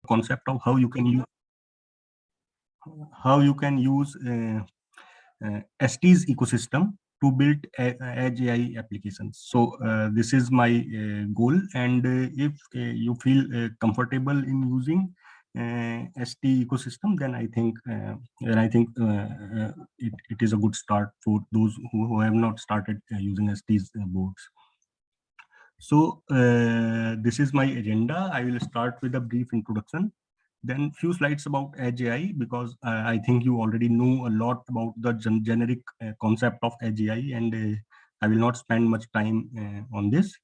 concept of how you can use ST's ecosystem to build edge AI applications. So this is my goal, and if you feel comfortable in using ST ecosystem, then I think it is a good start for those who have not started using ST's boards. So this is my agenda. I will start with a brief introduction, then few slides about Edge AI, because I think you already know a lot about the generic concept of Edge AI, and I will not spend much time on this.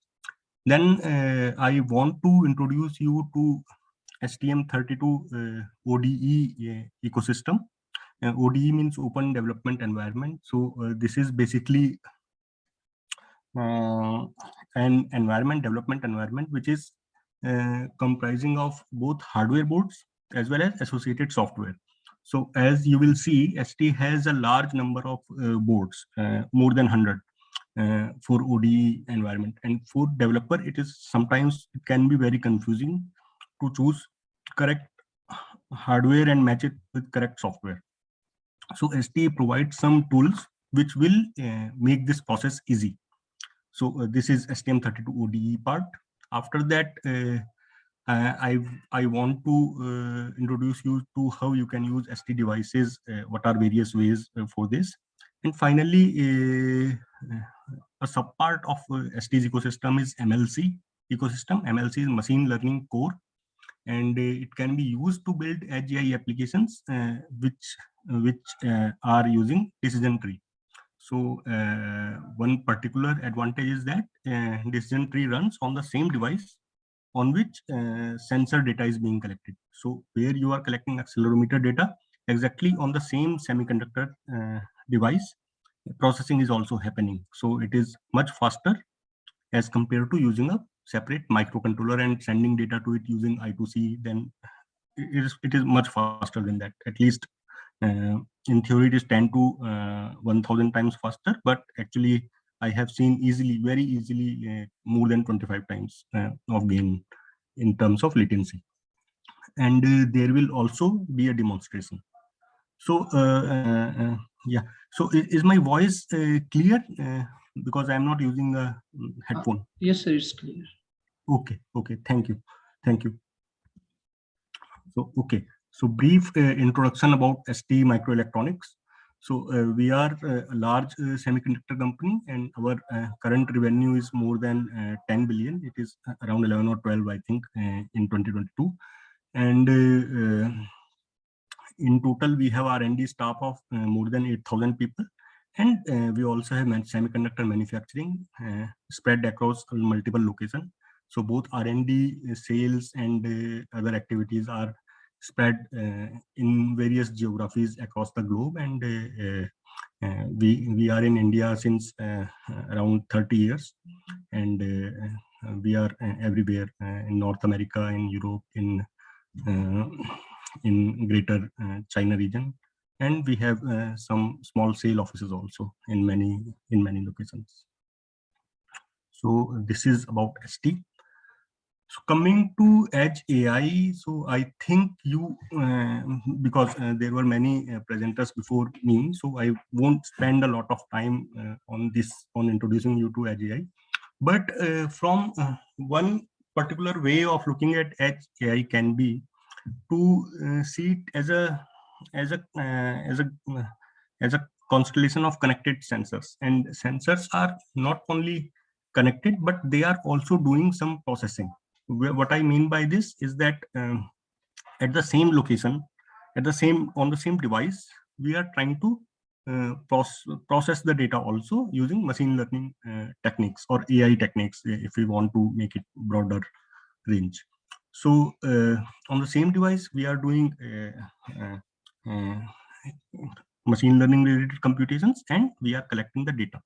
Then I want to introduce you to STM32 ODE ecosystem. ODE means Open Development Environment. So this is basically an development environment which is comprising of both hardware boards as well as associated software. So as you will see, ST has a large number of boards, more than 100 for ODE environment. And for developer, it can be very confusing to choose correct hardware and match it with correct software. So ST provides some tools which will make this process easy. So this is STM32 ODE part. After that, I want to introduce you to how you can use ST devices, what are various ways for this. And finally, a subpart of ST's ecosystem is MLC ecosystem. MLC is Machine Learning Core, and it can be used to build Edge AI applications which are using decision tree. So one particular advantage is that decision tree runs on the same device on which sensor data is being collected. So where you are collecting accelerometer data, exactly on the same semiconductor device, processing is also happening. So it is much faster as compared to using a separate microcontroller and sending data to it using I2C. Then it is much faster than that. At least in theory, it is 10 to 1000 times faster, but actually I have seen very easily, more than 25 times of gain in terms of latency. And there will also be a demonstration. So yeah, so is my voice clear? Because I'm not using a headphone. Yes, sir, it's clear. Okay, thank you. So okay, so brief introduction about ST Microelectronics. So we are a large semiconductor company, and our current revenue is more than 10 billion. It is around 11 or 12, I think, in 2022. And in total, we have R&D staff of more than 8,000 people. And we also have semiconductor manufacturing spread across multiple locations. So both R&D, sales, and other activities are spread in various geographies across the globe. And we are in India since around 30 years. And we are everywhere in North America, in Europe, in greater China region, and we have some small sale offices also in many locations. So this is about ST. So coming to Edge AI, so I think you, because there were many presenters before me, so I won't spend a lot of time on introducing you to Edge AI. But from one particular way of looking at Edge AI can be to see it as a constellation of connected sensors. And sensors are not only connected, but they are also doing some processing. What I mean by this is that at the same location, on the same device, we are trying to process the data also using machine learning techniques or AI techniques, if we want to make it broader range. So on the same device, we are doing machine learning related computations, and we are collecting the data.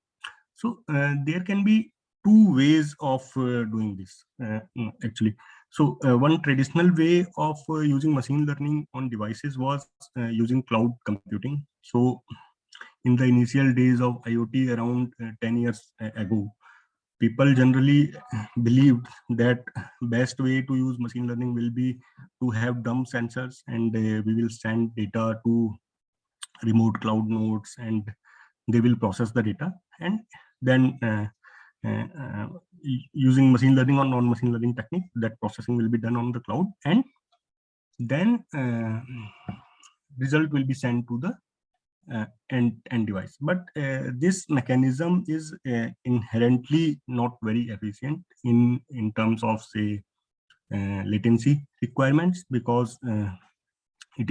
So there can be two ways of doing this actually. So one traditional way of using machine learning on devices was using cloud computing. So in the initial days of IoT around 10 years ago, people generally believed that best way to use machine learning will be to have dumb sensors, and we will send data to remote cloud nodes, and they will process the data, and then using machine learning or non-machine learning technique, that processing will be done on the cloud, and then result will be sent to the end device. But this mechanism is inherently not very efficient in terms of, say, latency requirements, because it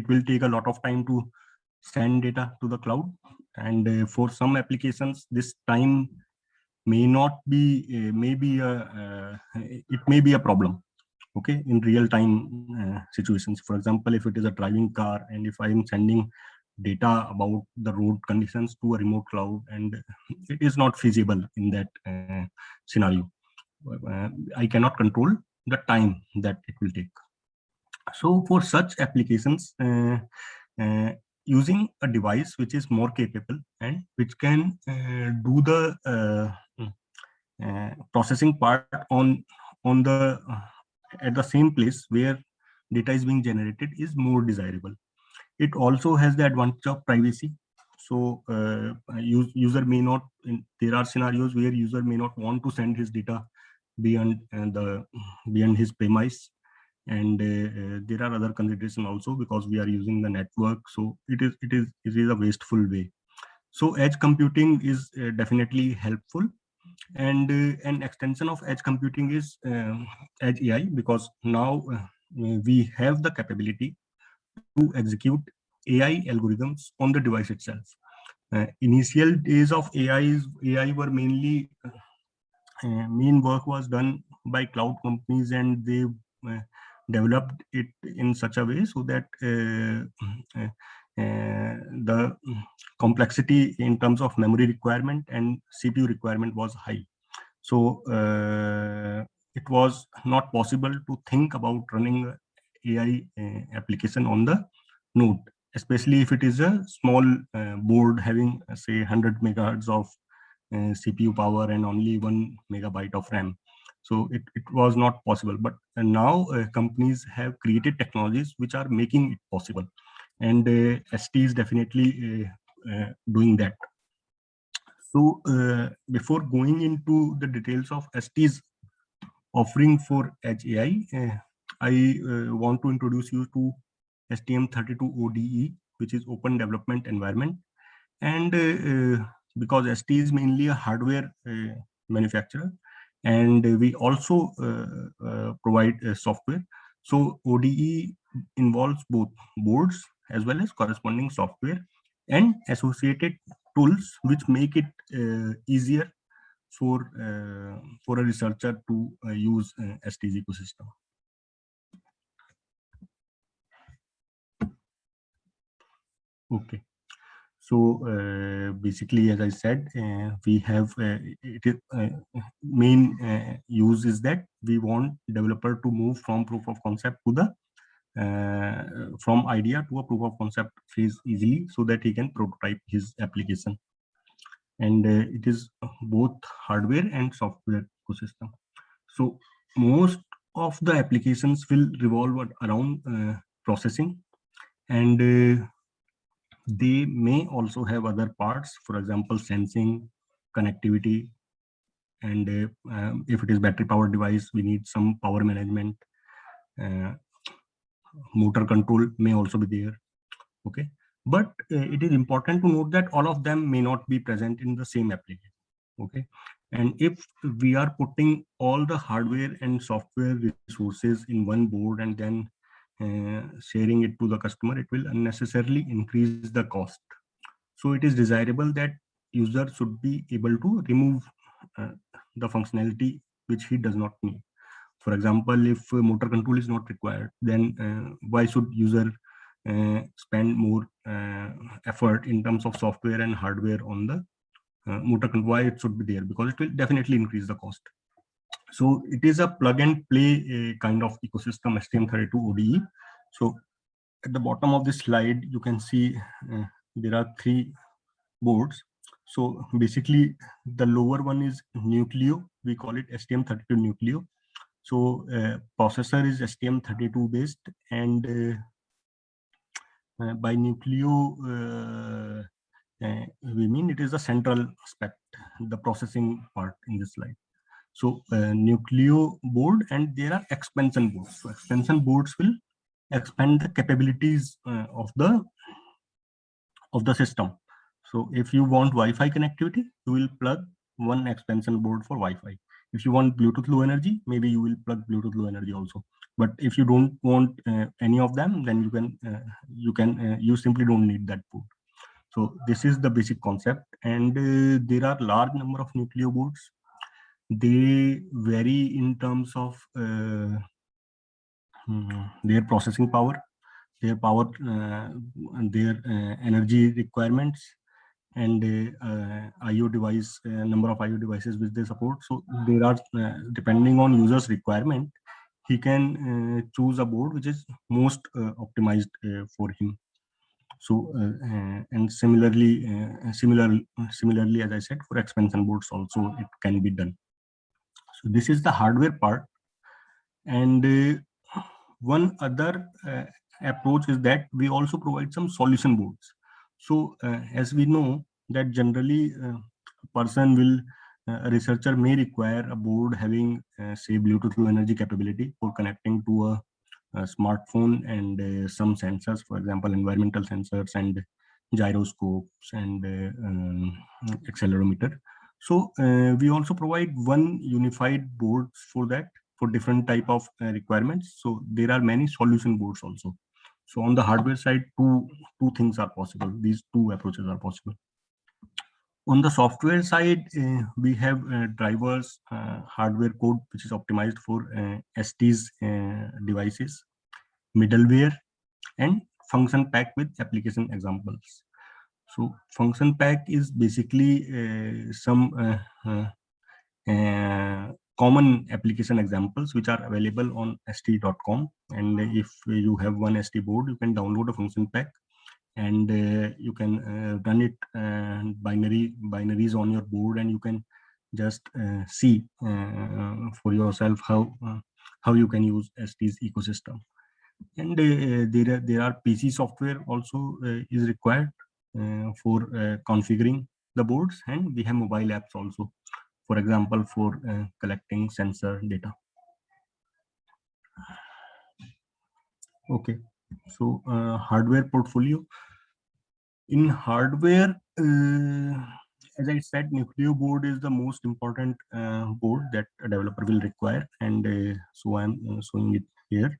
will take a lot of time to send data to the cloud, and for some applications this time may not be it may be a problem, okay, in real time situations. For example, if it is a driving car and if I am sending data about the road conditions to a remote cloud, and it is not feasible in that scenario. I cannot control the time that it will take. So for such applications, uh, using a device which is more capable and which can do the processing part on the at the same place where data is being generated is more desirable. It also has the advantage of privacy. So user may not, there are scenarios where user may not want to send his data beyond beyond his premise, and there are other considerations also, because we are using the network, so it is a wasteful way. So edge computing is definitely helpful, and an extension of edge computing is edge AI, because now we have the capability to execute AI algorithms on the device itself. Initial days of AI were mainly main work was done by cloud companies, and they developed it in such a way so that the complexity in terms of memory requirement and CPU requirement was high. So it was not possible to think about running AI application on the node, especially if it is a small board having, say, 100 megahertz of CPU power and only 1 megabyte of RAM. So it was not possible. But now companies have created technologies which are making it possible, and ST is definitely doing that. So before going into the details of ST's offering for Edge AI, I want to introduce you to STM32 ODE, which is Open Development Environment. And because ST is mainly a hardware manufacturer, and we also provide software. So ODE involves both boards as well as corresponding software and associated tools, which make it easier for a researcher to use ST's ecosystem. Okay. So basically, as I said, we have main use is that we want developer to move from proof of concept to the from idea to a proof of concept phase easily, so that he can prototype his application. And it is both hardware and software ecosystem. So most of the applications will revolve around processing, and they may also have other parts, for example, sensing, connectivity, and if it is battery powered device, we need some power management. Motor control may also be there. Okay, but it is important to note that all of them may not be present in the same application. Okay, and if we are putting all the hardware and software resources in one board and then sharing it to the customer, it will unnecessarily increase the cost. So it is desirable that user should be able to remove uh, the functionality which he does not need. For example, if motor control is not required, then why should user spend more effort in terms of software and hardware on the motor control? Why it should be there? Because it will definitely increase the cost. So it is a plug and play kind of ecosystem, STM32 ODE. So at the bottom of this slide, you can see there are 3 boards. So basically, the lower one is Nucleo. We call it STM32 Nucleo. So processor is STM32 based, and by Nucleo, we mean it is the central aspect, the processing part in this slide. So Nucleo board, and there are expansion boards. So expansion boards will expand the capabilities of the system. So if you want Wi-Fi connectivity, you will plug one expansion board for Wi-Fi. If you want Bluetooth Low Energy, maybe you will plug Bluetooth Low Energy also. But if you don't want any of them, then you simply don't need that board. So this is the basic concept, and there are large number of Nucleo boards. They vary in terms of their processing power, their energy requirements, and IO device, number of IO devices which they support. So there are, depending on user's requirement, he can choose a board which is most optimized for him. So and similarly, as I said, for expansion boards also it can be done. So this is the hardware part, and one other approach is that we also provide some solution boards. So as we know that generally a researcher may require a board having say Bluetooth Low Energy capability for connecting to a smartphone, and some sensors, for example environmental sensors and gyroscopes and accelerometer. So we also provide one unified board for that, for different type of requirements. So there are many solution boards also. So on the hardware side, two things are possible. These two approaches are possible. On the software side, we have drivers, hardware code which is optimized for ST's devices, middleware, and function pack with application examples. So function pack is basically some common application examples which are available on st.com, and if you have one ST board, you can download a function pack, and you can run it binaries on your board, and you can just see for yourself how you can use ST's ecosystem. And there are PC software also is required for configuring the boards, and we have mobile apps also, for example, for collecting sensor data. Okay, so hardware portfolio. In hardware, as I said, Nucleo board is the most important board that a developer will require, and so I'm showing it here.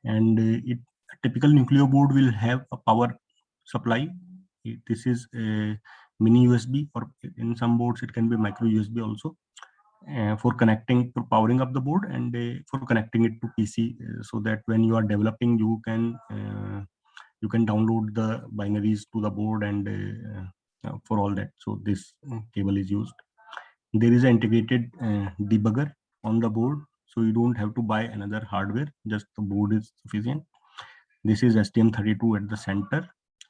And a typical Nucleo board will have a power supply. This is a mini USB, or in some boards it can be micro USB also, for powering up the board, and for connecting it to PC, so that when you are developing, you can download the binaries to the board, and for all that. So this cable is used. There is an integrated debugger on the board, so you don't have to buy another hardware, just the board is sufficient. This is STM32 at the center,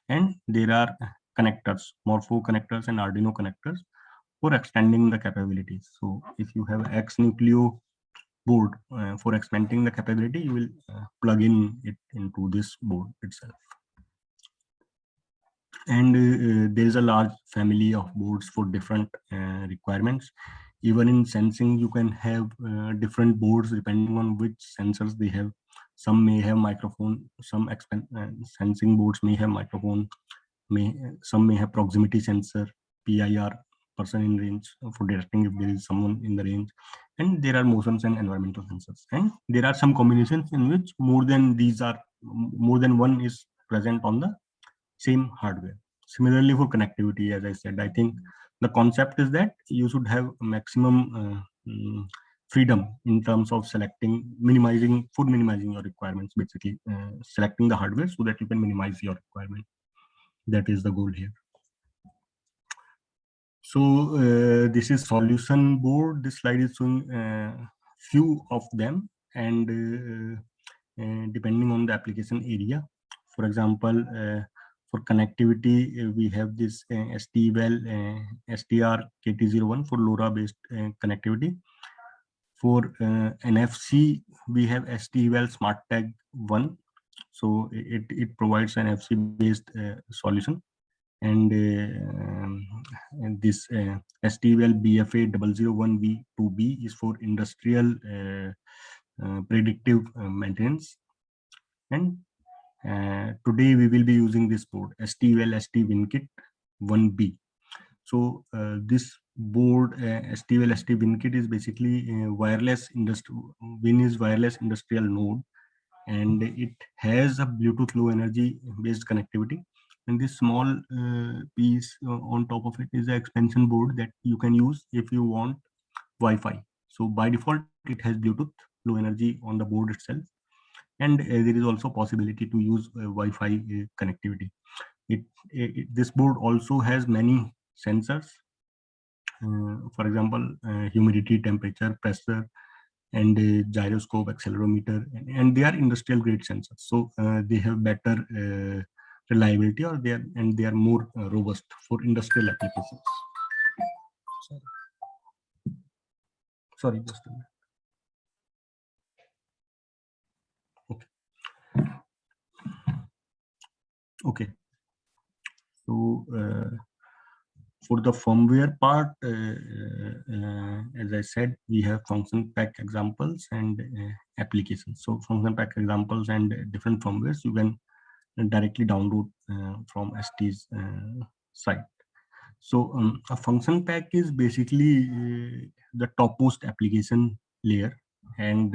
and there are connectors, Morpho connectors and Arduino connectors for extending the capabilities. So if you have X Nucleo board, for expanding the capability, you will plug in it into this board itself. And there is a large family of boards for different requirements. Even in sensing, you can have different boards depending on which sensors they have. Some may have microphone, some sensing boards may have microphone, some may have proximity sensor, PIR, person in range, for detecting if there is someone in the range, and there are motions and environmental sensors. And there are some combinations in which more than one is present on the same hardware. Similarly, for connectivity, as I said, I think the concept is that you should have maximum freedom in terms of minimizing your requirements, basically selecting the hardware so that you can minimize your requirement. That is the goal here. So this is solution board. This slide is showing few of them, and depending on the application area. For example, For connectivity, we have this STWell STR KT01 for LoRa-based connectivity. For NFC, we have STWell SmartTag 1. So it provides an NFC-based solution. And this STWell BFA 001V2B is for industrial predictive maintenance. And today we will be using this board, STWell ST-WinKit 1B. So this board, STWell ST-WinKit, is basically a wireless Win is wireless industrial node, and it has a Bluetooth low energy based connectivity. And this small piece on top of it is an expansion board that you can use if you want Wi-Fi. So by default, it has Bluetooth low energy on the board itself. And there is also possibility to use Wi-Fi connectivity. This board also has many sensors, for example, humidity, temperature, pressure, and gyroscope, accelerometer, and they are industrial grade sensors. So they have better reliability, or they are more robust for industrial applications. Sorry, just a minute. Okay. So for the firmware part, as I said, we have function pack examples and applications. So function pack examples and different firmwares you can directly download from ST's site. So a function pack is basically the topmost application layer, and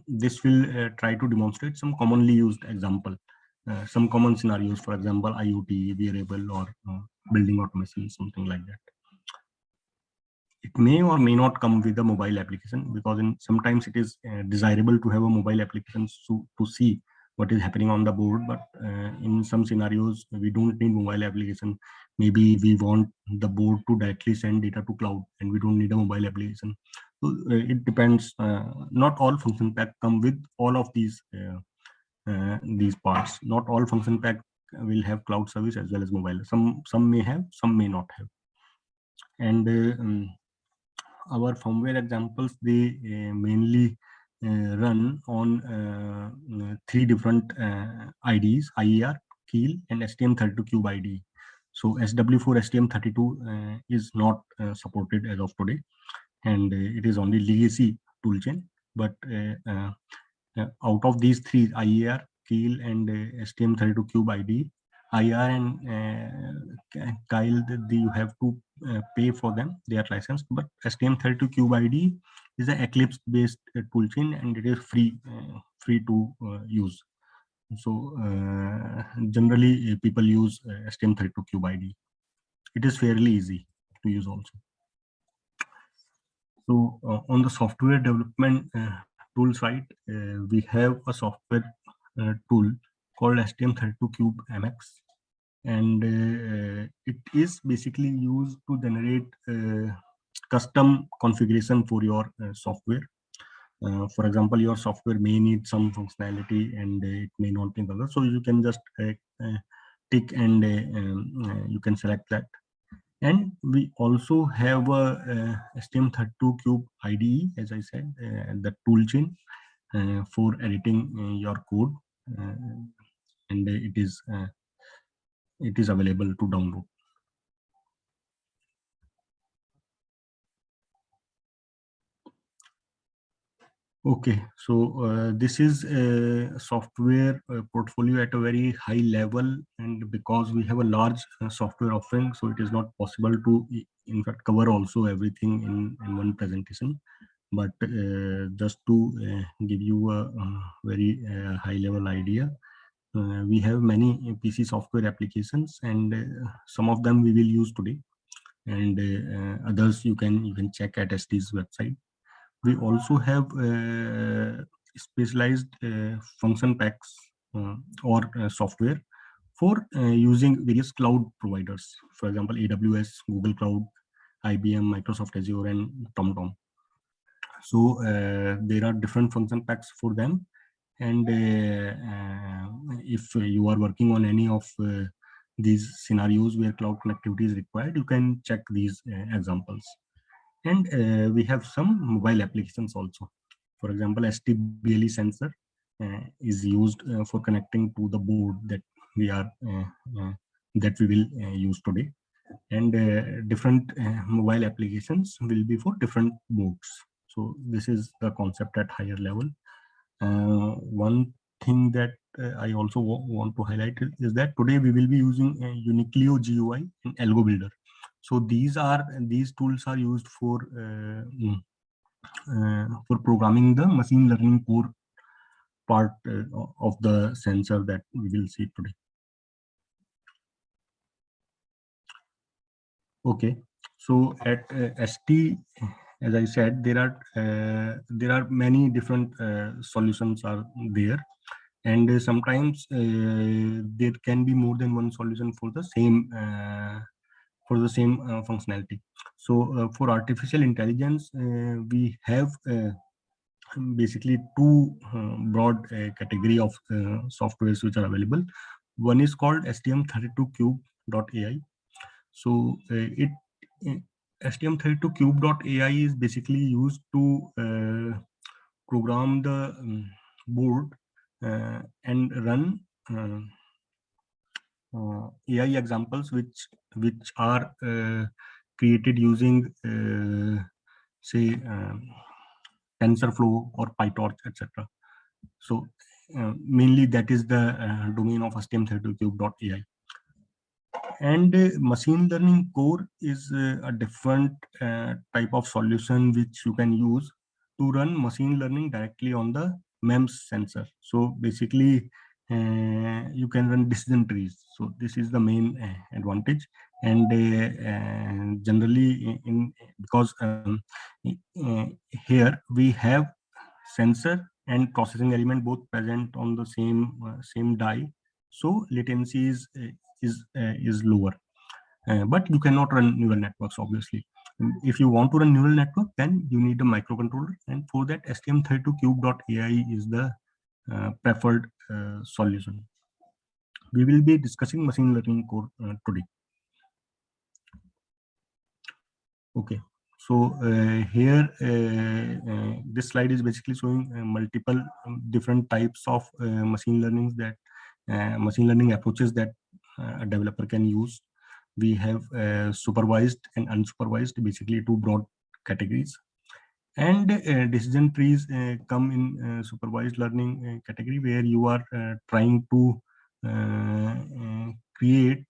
this will try to demonstrate some commonly used example, some common scenarios, for example, IoT, wearable, or building automation, something like that. It may or may not come with a mobile application, because sometimes it is desirable to have a mobile application to see what is happening on the board. But in some scenarios, we don't need mobile application. Maybe we want the board to directly send data to cloud, and we don't need a mobile application. So it depends. Not all function pack come with all of these parts. Not all function pack will have cloud service as well as mobile. Some may have, some may not have. And our firmware examples, they mainly run on 3 different IDEs: IER, Keel, and STM32Cube IDE. So SW4 STM32 is not supported as of today, and it is only legacy toolchain. But out of these 3, IER, Keel, and STM32Cube IDE, IR and Kyle, you have to pay for them. They are licensed, but STM32Cube IDE is an Eclipse-based toolchain, and it is free to use. So generally, people use STM32Cube IDE. It is fairly easy to use also. So on the software development tool site, we have a software tool called STM32Cube MX, and it is basically used to generate custom configuration for your software. For example, your software may need some functionality and it may not need other, so you can just tick and you can select that. And we also have a STM32Cube IDE, as I said, the toolchain for editing your code, and it is available to download. Okay, so this is a software portfolio at a very high level, and because we have a large software offering, so it is not possible to, in fact, cover also everything in one presentation. But just to give you a very high level idea, we have many PC software applications, and some of them we will use today, and others you can check at ST's website. We also have specialized function packs or software for using various cloud providers, for example, AWS, Google Cloud, IBM, Microsoft Azure, and TomTom. So there are different function packs for them, And if you are working on any of these scenarios where cloud connectivity is required, you can check these examples. And we have some mobile applications also. For example, STBLE sensor is used for connecting to the board that we will use today. And different mobile applications will be for different boards. So this is the concept at higher level. One thing that I also want to highlight is that today we will be using Unicleo GUI and Algo Builder. So these tools are used for programming the machine learning core part of the sensor that we will see today. Okay, so at ST, as I said, there are many different solutions are there, and sometimes there can be more than one solution for the same functionality. So for artificial intelligence, we have basically two broad category of softwares which are available. One is called STM32Cube.ai. So STM32Cube.ai is basically used to program the board and run AI examples which are created using say TensorFlow or PyTorch, etc. So mainly that is the domain of STM32Cube.ai. And machine learning core is a different type of solution which you can use to run machine learning directly on the MEMS sensor. So basically, you can run decision trees. So this is the main advantage. And generally, because here we have sensor and processing element both present on the same die, so latency is lower. But you cannot run neural networks, obviously. If you want to run neural network, then you need a microcontroller, and for that STM32Cube.ai is the preferred solution. We will be discussing machine learning core today. Okay, so here this slide is basically showing multiple different types of machine learning approaches that a developer can use. We have supervised and unsupervised, basically two broad categories. And decision trees come in supervised learning category, where you are trying to create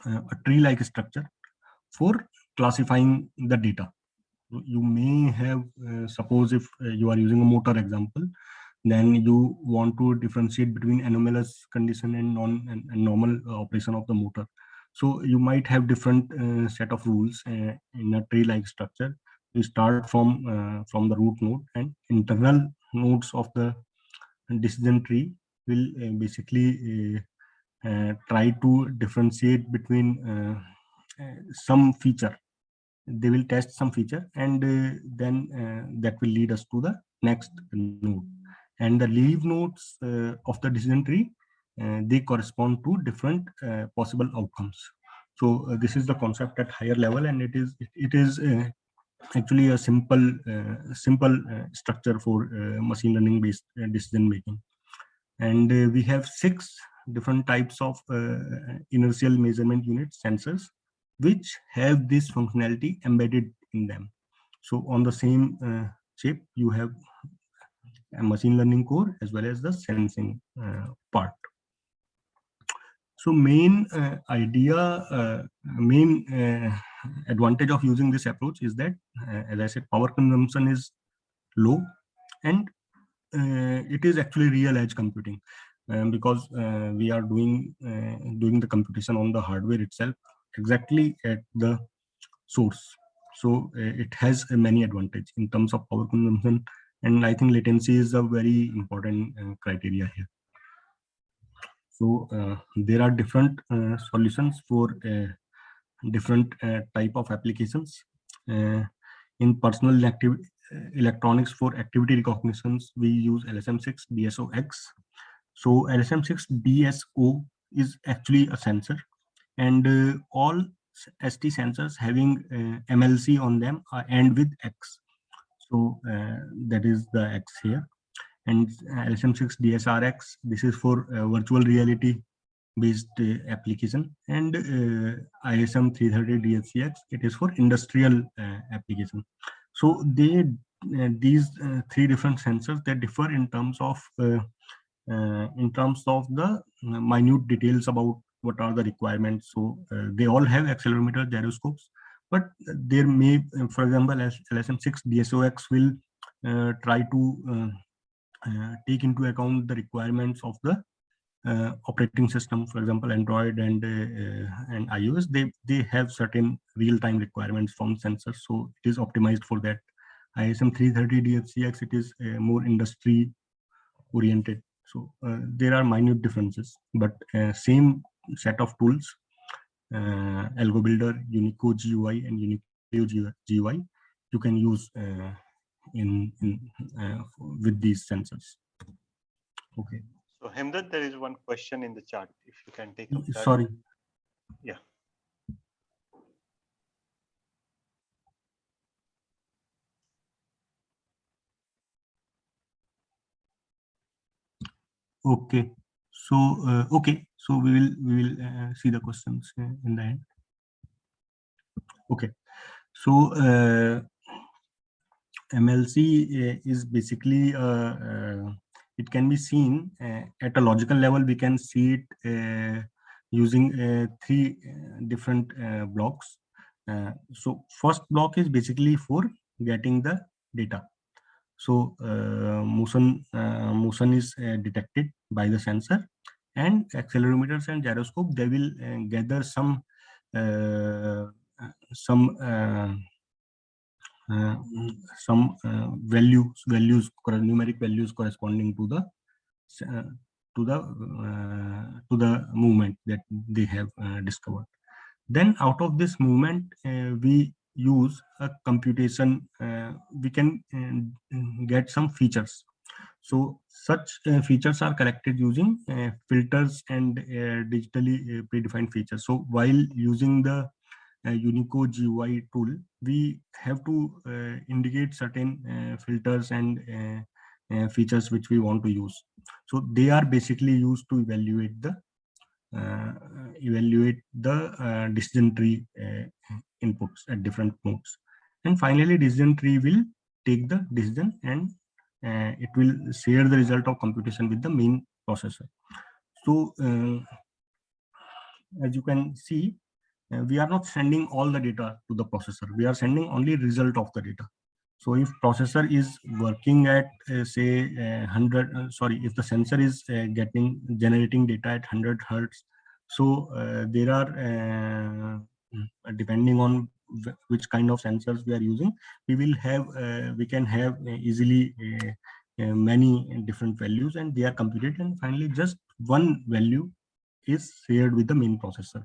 a tree-like structure for classifying the data. You may have, suppose if you are using a motor example, then you want to differentiate between anomalous condition and normal operation of the motor. So you might have different set of rules in a tree-like structure. You start from the root node, and internal nodes of the decision tree will basically try to differentiate between some feature. They will test some feature, and then that will lead us to the next node. And the leaf nodes of the decision tree, they correspond to different possible outcomes. So this is the concept at higher level, and it is actually a simple structure for machine learning based decision making. And we have 6 different types of inertial measurement unit sensors which have this functionality embedded in them. So on the same chip, you have a machine learning core as well as the sensing part. So main advantage of using this approach is that, as I said, power consumption is low, and it is actually real edge computing, because we are doing the computation on the hardware itself, exactly at the source. So it has many advantage in terms of power consumption, and I think latency is a very important criteria here. So there are different solutions for different type of applications. In personal electronics for activity recognitions, we use LSM6 DSO-X. So LSM6 DSO is actually a sensor, and all ST sensors having MLC on them end with X. So that is the X here. And LSM6 DSRX, this is for virtual reality based application, and ISM 330 DSCX, it is for industrial application. So these three different sensors, they differ in terms of the minute details about what are the requirements. So they all have accelerometer gyroscopes, but there may, for example, as LSM6 DSOX will try to take into account the requirements of the operating system. For example, Android and iOS, they have certain real-time requirements from sensors, so it is optimized for that. ISM 330 DFCX, it is more industry oriented. So there are minute differences, but same set of tools, Algo Builder, Unico GUI, and Unico GUI, you can use with these sensors. Okay. So Hemdad, there is one question in the chat. If you can take up that. Sorry. Yeah. Okay. So okay. So we will see the questions in the end. Okay. So MLC is basically it can be seen at a logical level. We can see it using three different blocks. So first block is basically for getting the data. So motion is detected by the sensor, and accelerometers and gyroscope, they will gather some numeric values corresponding to the movement that they have discovered. Then out of this movement, we use a computation. We can get some features. So such features are collected using filters and digitally predefined features. So while using the Unico GUI tool, we have to indicate certain filters and features which we want to use. So they are basically used to evaluate the decision tree inputs at different modes. And finally, decision tree will take the decision, and it will share the result of computation with the main processor. So as you can see, we are not sending all the data to the processor. We are sending only result of the data. So if processor is working at say 100, if the sensor is generating data at 100 hertz, so there are depending on which kind of sensors we are using, we can have easily many different values, and they are computed, and finally just one value is shared with the main processor.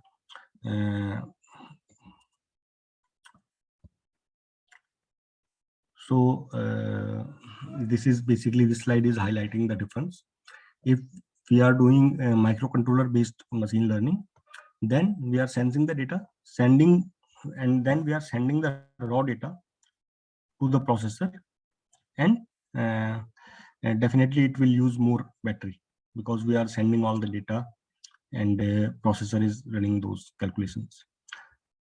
So this slide is highlighting the difference. If we are doing a microcontroller based machine learning, then we are sensing the data, and then we are sending the raw data to the processor, and definitely it will use more battery because we are sending all the data, and processor is running those calculations.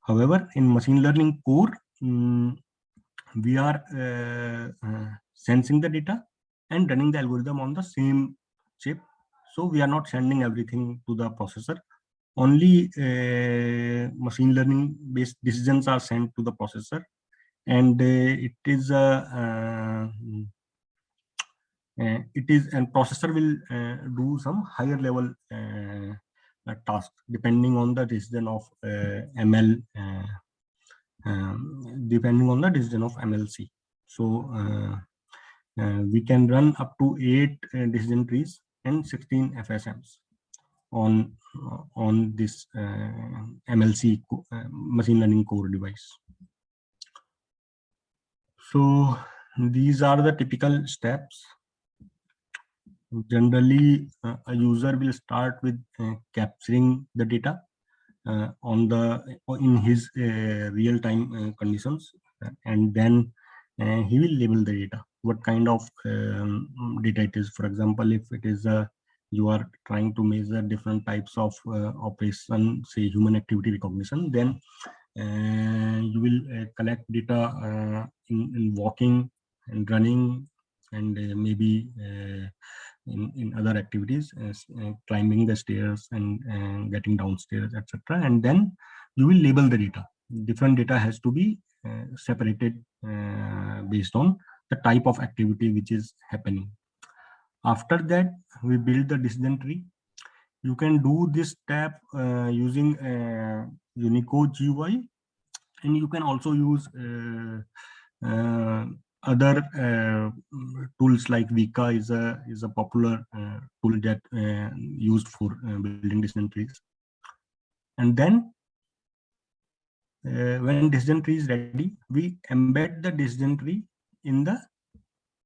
However, in machine learning core, we are sensing the data and running the algorithm on the same chip. So we are not sending everything to the processor. Only machine learning based decisions are sent to the processor, and and processor will do some higher level task depending on the decision of ML. Depending on the decision of MLC. So we can run up to 8 decision trees and 16 FSMs on this MLC machine learning core device. So these are the typical steps. Generally, a user will start with capturing the data on the in his real-time conditions, and then he will label the data. What kind of data it is? For example, if it is you are trying to measure different types of operation, say human activity recognition, then you will collect data in walking and running, and maybe in other activities, as climbing the stairs and getting downstairs, etc. And then you will label the data. Different data has to be separated based on the type of activity which is happening. After that, we build the decision tree. You can do this step using Unicode GUI, and you can also use uh, other tools like Vika is a popular tool that used for building decision trees. And then when decision tree is ready, we embed the decision tree in the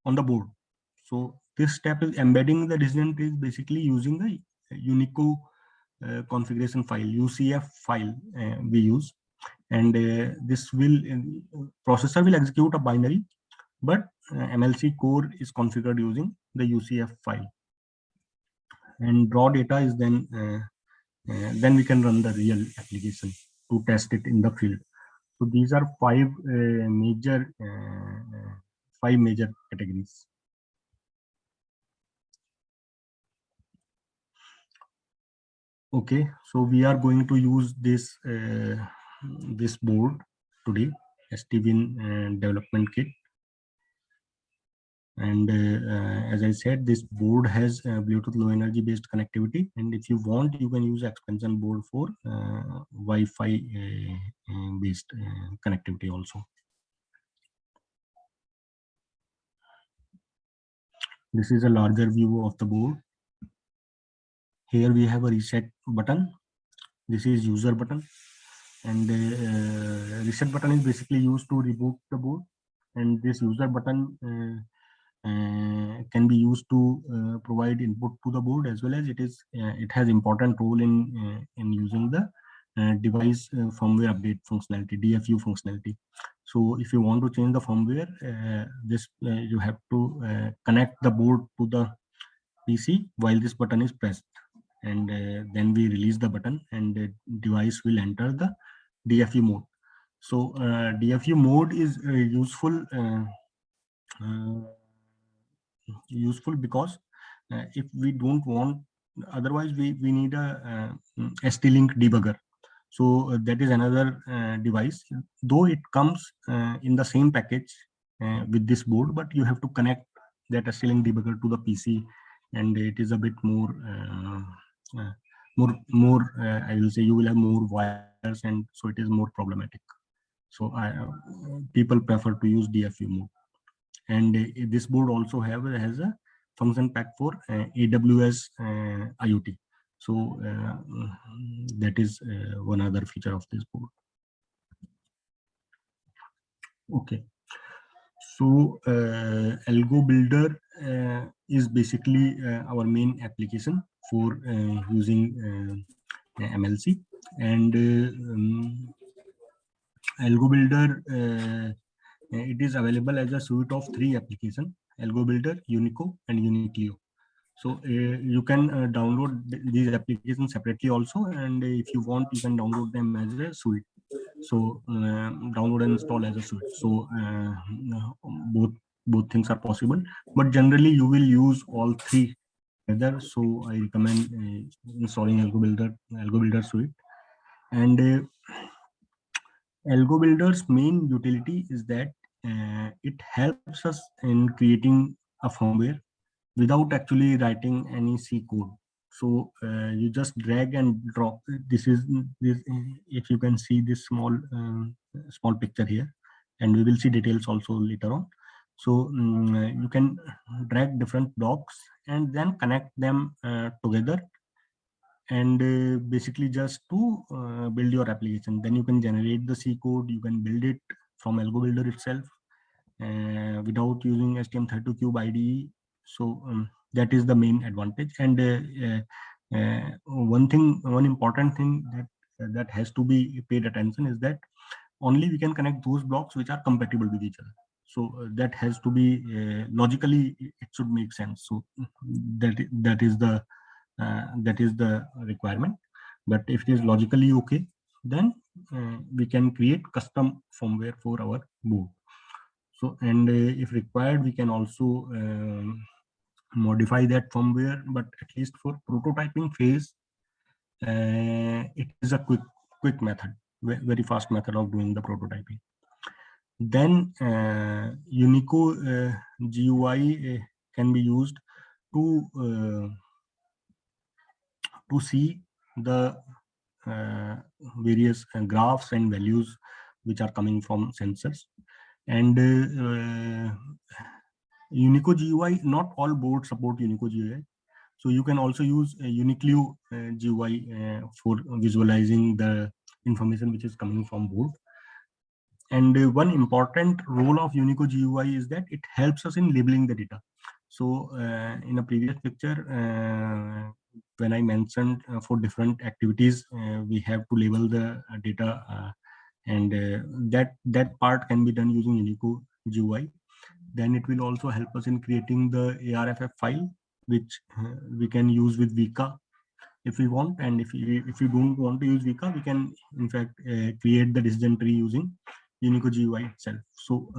on the board. So this step is embedding the decision tree, is basically using the Unicode configuration file, UCF file we use, and this will processor will execute a binary, but MLC core is configured using the UCF file, and raw data is then we can run the real application to test it in the field. So these are five major categories. Okay, so we are going to use this board today, STWin development kit. And as I said, this board has Bluetooth low energy based connectivity, and if you want, you can use expansion board for Wi-Fi based connectivity also. This is a larger view of the board. Here we have a reset button. This is user button, and reset button is basically used to reboot the board, and this user button can be used to provide input to the board, as well as it has important role in using the device firmware update functionality, DFU functionality. So if you want to change the firmware, you have to connect the board to the PC while this button is pressed, and then we release the button, and the device will enter the DFU mode. So DFU mode is useful because if we don't want, otherwise we need a ST-Link debugger. So that is another device, though it comes in the same package with this board, but you have to connect that ST-Link debugger to the PC, and it is a bit more I will say you will have more wires, and so it is more problematic. So people prefer to use DFU mode. And this board also has a function pack for AWS IoT. So that is one other feature of this board. Okay, so Algo Builder is basically our main application for using MLC, and Algo Builder it is available as a suite of 3 applications: Algo Builder, Unico, and Uniclio. So you can download these applications separately also, and if you want, you can download them as a suite. So download and install as a suite. So both things are possible, but generally you will use all 3 together. So I recommend installing Algo Builder suite. And Algo Builder's main utility is that it helps us in creating a firmware without actually writing any C code. So you just drag and drop. This. If you can see this small picture here, and we will see details also later on. So you can drag different blocks and then connect them together, and basically just to build your application. Then you can generate the C code. You can build it from Algo Builder itself, without using STM32Cube IDE. So that is the main advantage. And one important thing that has to be paid attention is that only we can connect those blocks which are compatible with each other. So that has to be logically, it should make sense. So that is the requirement. But if it is logically okay, then we can create custom firmware for our board. So, and if required, we can also modify that firmware, but at least for prototyping phase, it is a quick method, very fast method of doing the prototyping. Then Unico GUI can be used to see the various graphs and values which are coming from sensors. And Unico GUI, not all boards support Unico GUI. So you can also use Uniclue GUI for visualizing the information which is coming from board. And one important role of Unico GUI is that it helps us in labeling the data. So in a previous picture, when I mentioned for different activities, we have to label the data, and that part can be done using Unico GUI. Then it will also help us in creating the ARFF file, which we can use with Vika if we want. And if you don't want to use Vika, we can in fact create the decision tree using Unico GUI itself. So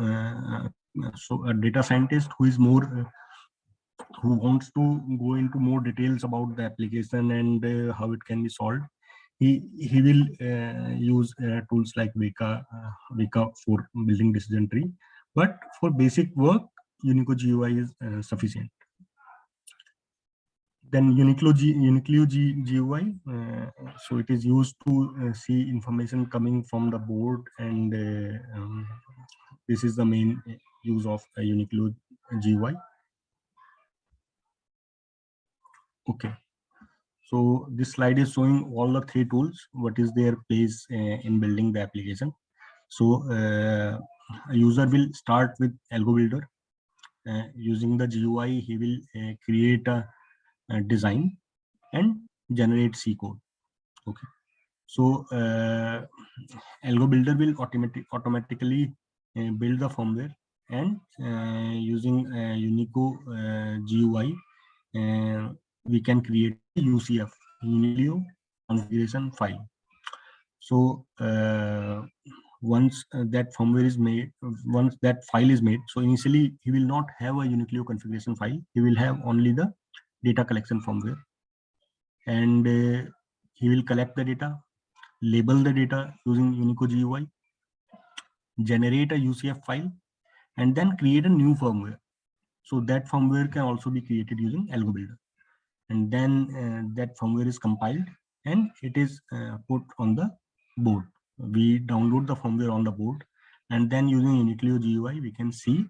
a data scientist who is more who wants to go into more details about the application and how it can be solved, he will use tools like Vika for building decision tree. But for basic work, Unico GUI is sufficient. Then Uniclue GUI, so it is used to see information coming from the board, and this is the main use of Uniclue GUI. Okay, so this slide is showing all the three tools, what is their place in building the application. So a user will start with Algo Builder. Using the GUI, he will create a design and generate C code. Okay, so Algo Builder will automatically build the firmware, and using Unico GUI, we can create a UCF, Uniclue configuration file. So once that firmware is made, once that file is made, so initially he will not have a Uniclue configuration file. He will have only the data collection firmware, and he will collect the data, label the data using Unico GUI, generate a UCF file, and then create a new firmware. So that firmware can also be created using Algo Builder. And then that firmware is compiled and it is put on the board. We download the firmware on the board, and then using Uniclue GUI, we can see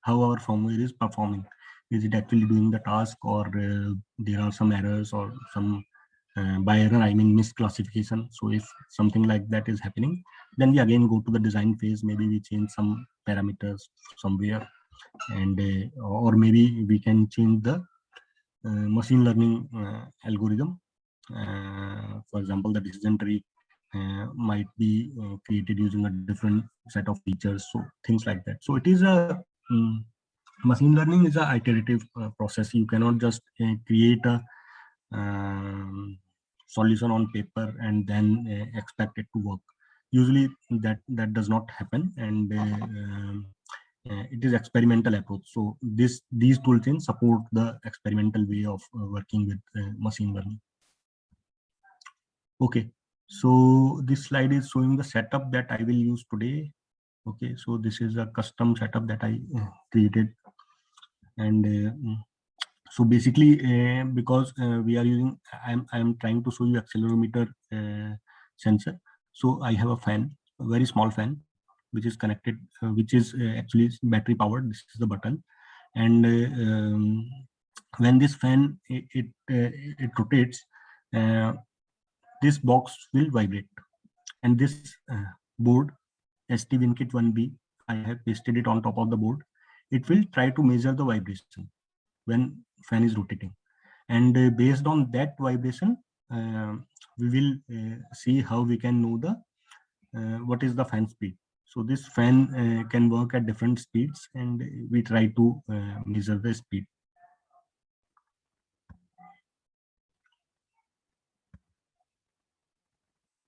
how our firmware is performing. Is it actually doing the task, or there are some errors, or some by error I mean misclassification. So if something like that is happening, then we again go to the design phase. Maybe we change some parameters somewhere, and or maybe we can change the machine learning algorithm. For example, the decision tree might be created using a different set of features, so things like that. So it is a machine learning is a iterative process. You cannot just create a solution on paper and then expect it to work. Usually that does not happen, and it is experimental approach. So these tool chains support the experimental way of working with machine learning. Okay, so this slide is showing the setup that I will use today. Okay, so this is a custom setup that I created, and so basically because we are using, I'm trying to show you accelerometer sensor. So I have a fan, a very small fan, which is connected, which is actually battery powered. This is the button, and when this fan it rotates, this box will vibrate, and this board ST WinKit 1B I have pasted it on top of the board. It will try to measure the vibration when fan is rotating, and based on that vibration, we will see how we can know the what is the fan speed. So this fan can work at different speeds, and we try to measure the speed.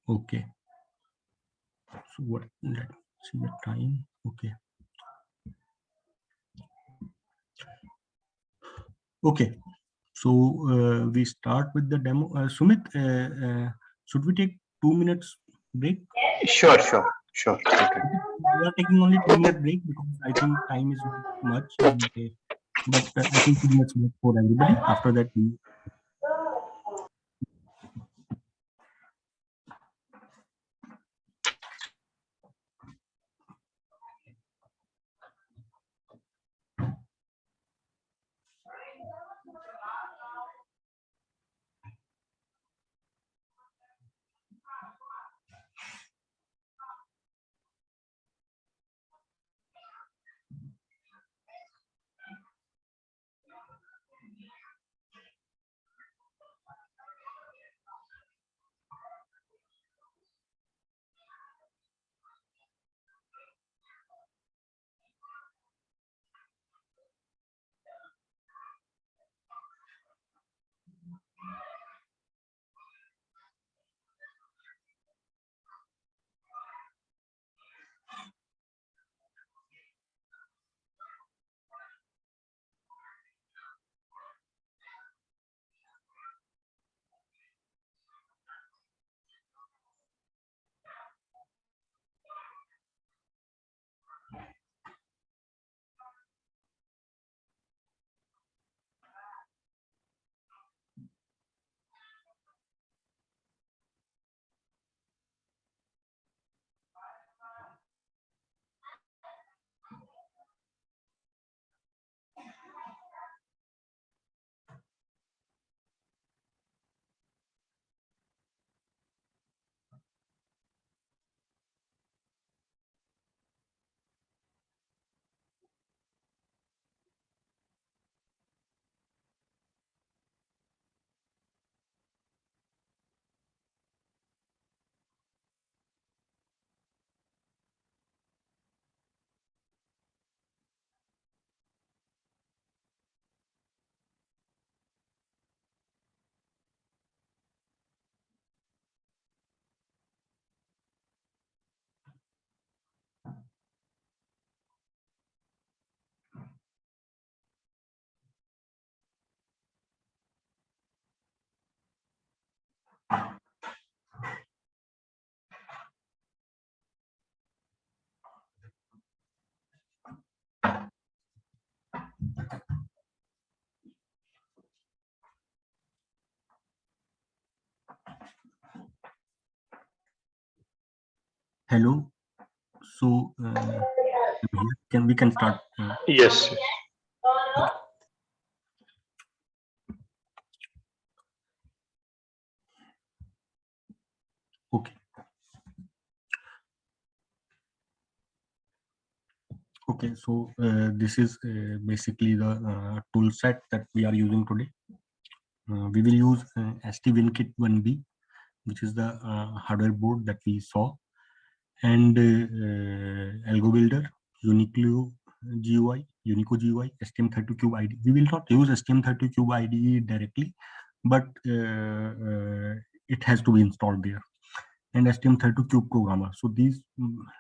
Okay. So what? Let's see the time. Okay. Okay. So we start with the demo. Sumit, should we take 2 minutes break? Sure, sure, sure. Okay. We are taking only 2 minute break because I think time is not much. And, but I think 2 minutes break for everybody. After that, we hello. So we can start. Yes. Okay. Okay. So this is basically the tool set that we are using today. We will use ST-WinKit 1B, which is the hardware board that we saw, and Algo Builder, Uniqlo GUI, Unico GUI, STM32Cube IDE. We will not use STM32Cube IDE directly, but it has to be installed there. And STM32Cube Programmer. So these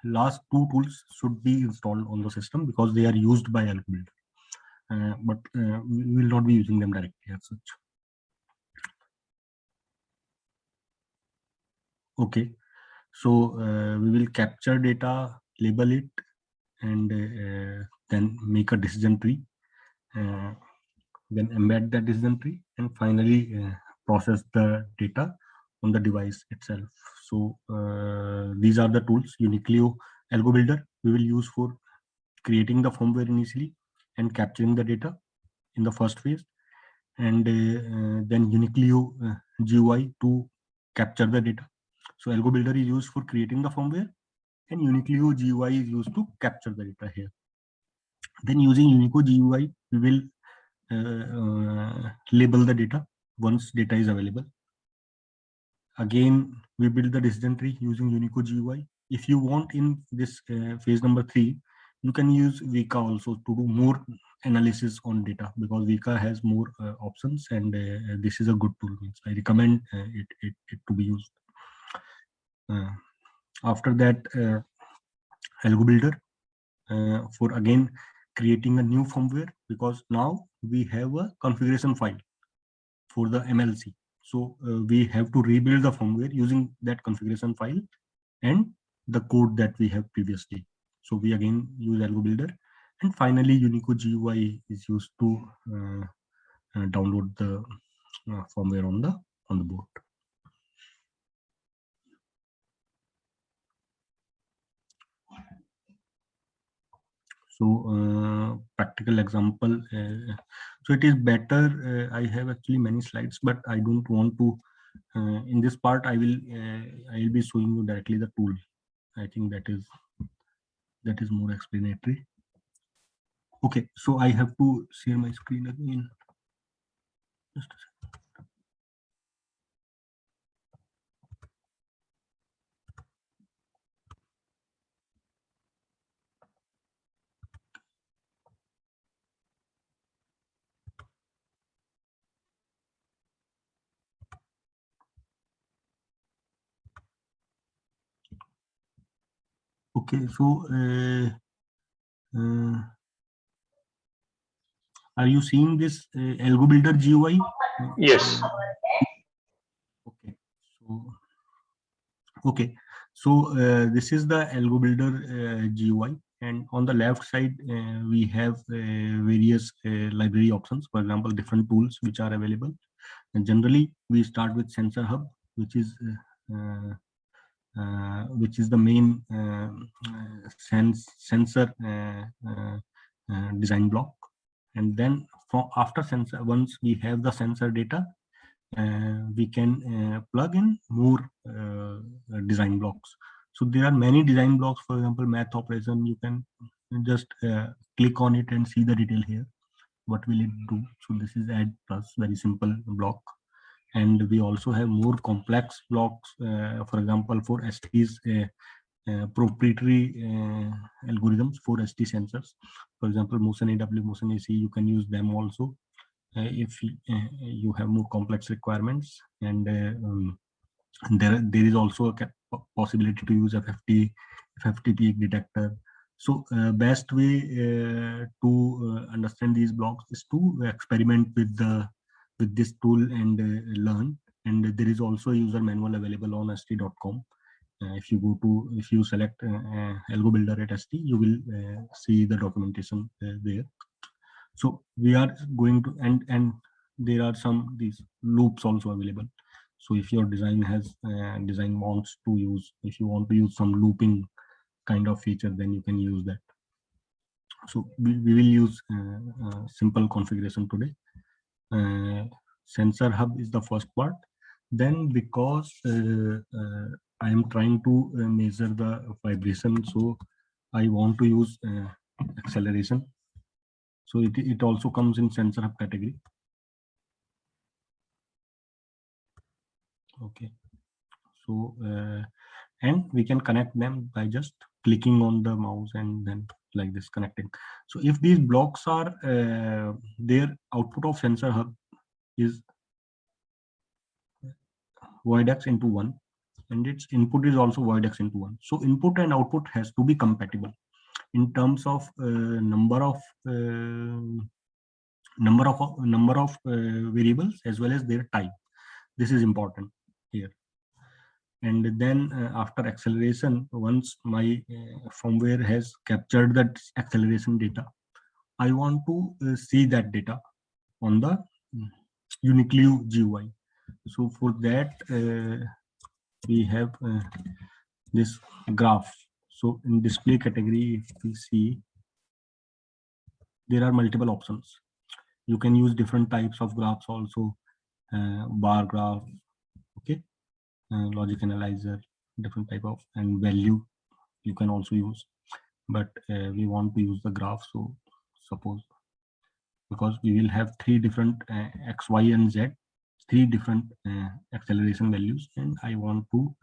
last two tools should be installed on the system because they are used by Algo Builder. But we will not be using them directly as such. Okay. So we will capture data, label it, and then make a decision tree, then embed that decision tree, and finally process the data on the device itself. So these are the tools. Uniqlo Algo Builder we will use for creating the firmware initially and capturing the data in the first phase, and then Uniqlo GUI to capture the data. So Algo Builder is used for creating the firmware, and Unicleo GUI is used to capture the data here. Then using Unicode GUI, we will label the data once data is available. Again, we build the decision tree using Unicode GUI. If you want in this phase number 3, you can use Vika also to do more analysis on data, because Vika has more options, and this is a good tool. I recommend it to be used. After that, Algo Builder for again creating a new firmware, because now we have a configuration file for the MLC. So we have to rebuild the firmware using that configuration file and the code that we have previously. So we again use Algo Builder, and finally Unicode GUI is used to download the firmware on the board. So practical example. So it is better. I have actually many slides, but I don't want to. In this part, I will be showing you directly the tool. I think that is more explanatory. Okay, so I have to share my screen again. Just a second. Okay, so are you seeing this Algo Builder GUI? Yes. Okay, so this is the Algo Builder GUI, and on the left side we have various library options. For example, different tools which are available. And generally, we start with Sensor Hub, which is the main sensor design block. And then after sensor, once we have the sensor data, we can plug in more design blocks. So there are many design blocks. For example, math operation, you can just click on it and see the detail here. What will it do? So this is add plus, very simple block. And we also have more complex blocks, for example, for ST's proprietary algorithms for ST sensors. For example, Motion AW, Motion AC, you can use them also if you have more complex requirements. And there is also a possibility to use FFT peak detector. So best way to understand these blocks is to experiment with this tool and learn. And there is also a user manual available on st.com. If you select Algo Builder at ST, you will see the documentation there. So we are going to, and there are these loops also available. So if your design wants to use, if you want to use some looping kind of feature, then you can use that. So we will use simple configuration today. Sensor Hub is the first part. Then, because I am trying to measure the vibration, so I want to use acceleration. So it also comes in Sensor Hub category. Okay. So and we can connect them by just clicking on the mouse and then like this connecting. So if these blocks are their output of Sensor Hub is void x into 1, and its input is also void x into 1. So input and output has to be compatible in terms of number of variables as well as their type. This is important here. And then after acceleration, once my firmware has captured that acceleration data, I want to see that data on the Unicleo GUI. So for that, we have this graph. So in display category, if we see, there are multiple options. You can use different types of graphs also, bar graph, okay, logic analyzer, different type of, and value you can also use, but we want to use the graph. So suppose, because we will have three different x, y, and z, three different acceleration values, and I want to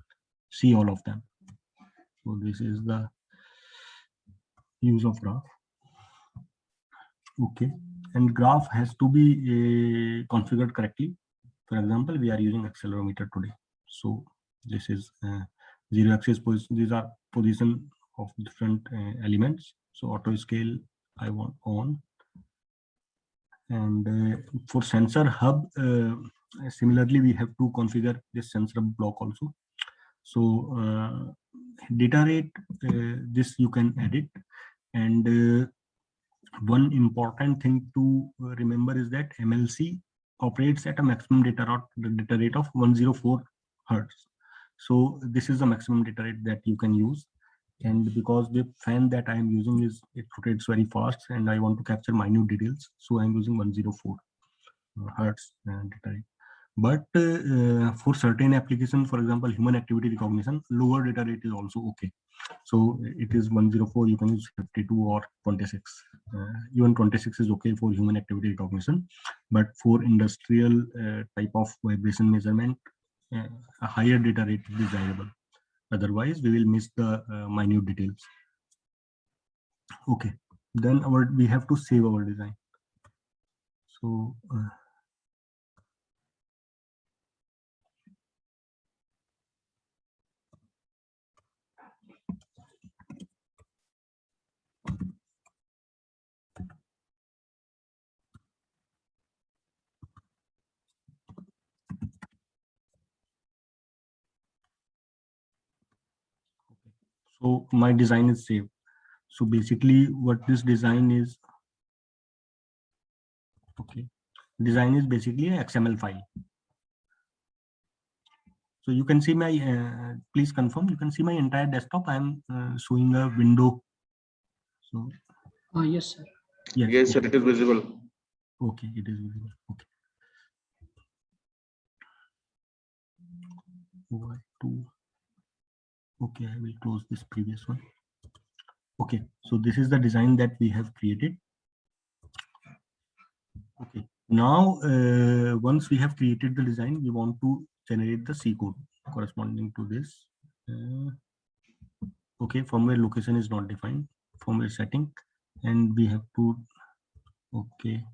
see all of them. So this is the use of graph. Okay, and graph has to be configured correctly. For example, we are using accelerometer today. So this is zero axis position. These are position of different elements. So auto scale I want on. And for sensor hub, similarly, we have to configure this sensor block also. So data rate, this you can edit. And one important thing to remember is that MLC operates at a maximum data rate of 104 hertz. So this is the maximum data rate that you can use. And because the fan that I am using it rotates very fast, and I want to capture minute details, so I am using 104 hertz data rate. But for certain applications, for example, human activity recognition, lower data rate is also okay. So it is 104, you can use 52 or 26. Even 26 is okay for human activity recognition. But for industrial type of vibration measurement, a higher data rate is desirable. Otherwise, we will miss the minute details. Okay, then we have to save our design. So so my design is saved. So basically what this design is, okay, design is basically an XML file. So you can see my, please confirm, you can see my entire desktop. I am showing a window. So Yes, sir. Yes, sir, it is visible. Okay, it is visible. Okay. Okay, I will close this previous one. Okay, so this is the design that we have created. Okay, now once we have created the design, we want to generate the C code corresponding to this. Okay, firmware location is not defined, firmware setting, and we have to, okay,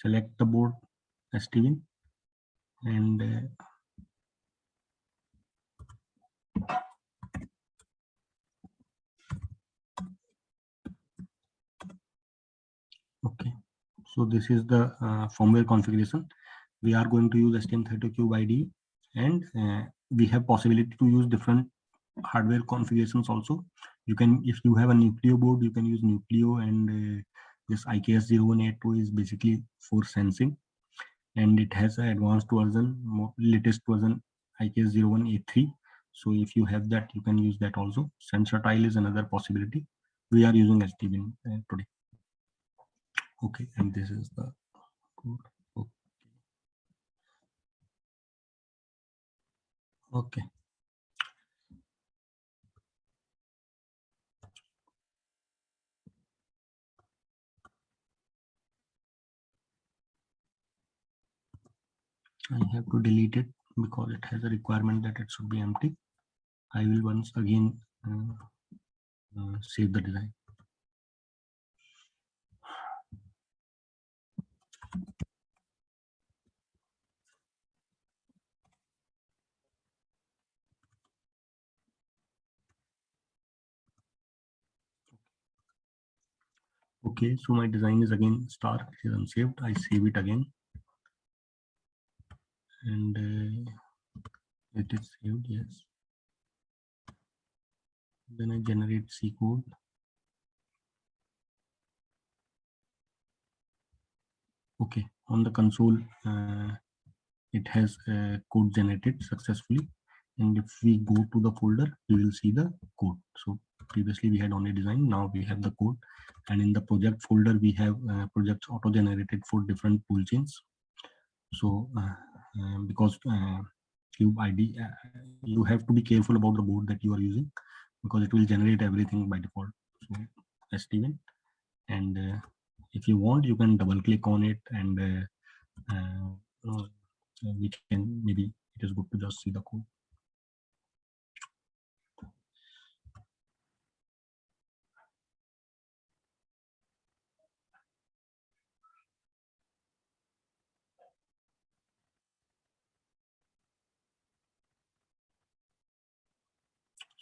select the board STWin, and okay, so this is the firmware configuration. We are going to use STM32Cube IDE, and we have possibility to use different hardware configurations also. You can, if you have a Nucleo board, you can use Nucleo, and this IKS0182 is basically for sensing, and it has an advanced version, latest version, IKS01A3. So if you have that, you can use that also. Sensor tile is another possibility. We are using STWin today. Okay, and this is the code. Okay. I have to delete it because it has a requirement that it should be empty. I will once again save the design. Okay, so my design is again star, it is unsaved. I save it again, and it is saved, yes. Then I generate C code. Okay, on the console, it has code generated successfully. And if we go to the folder, we will see the code. So previously we had only design, now we have the code. And in the project folder, we have projects auto-generated for different tool chains. So because Cube ID, you have to be careful about the board that you are using. because it will generate everything by default. So STWin, and if you want, you can double click on it, and we can, maybe it is good to just see the code.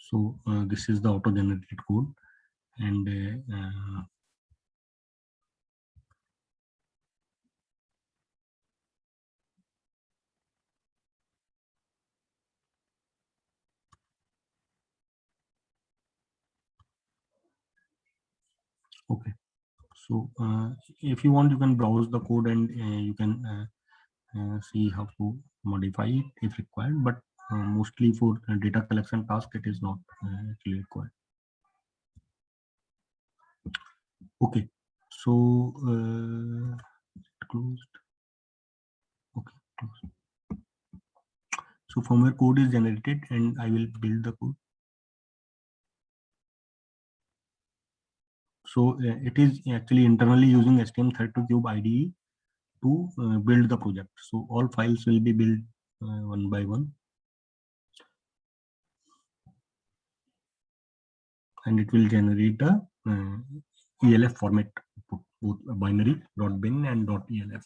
So this is the auto-generated code, and okay. So if you want, you can browse the code, and you can see how to modify it if required. But mostly for data collection task, it is not actually required. Okay. So closed. Okay. Closed. So firmware code is generated, and I will build the code. So it is actually internally using STM32Cube IDE to build the project. So all files will be built one by one, and it will generate a ELF format, both binary .bin and .elf.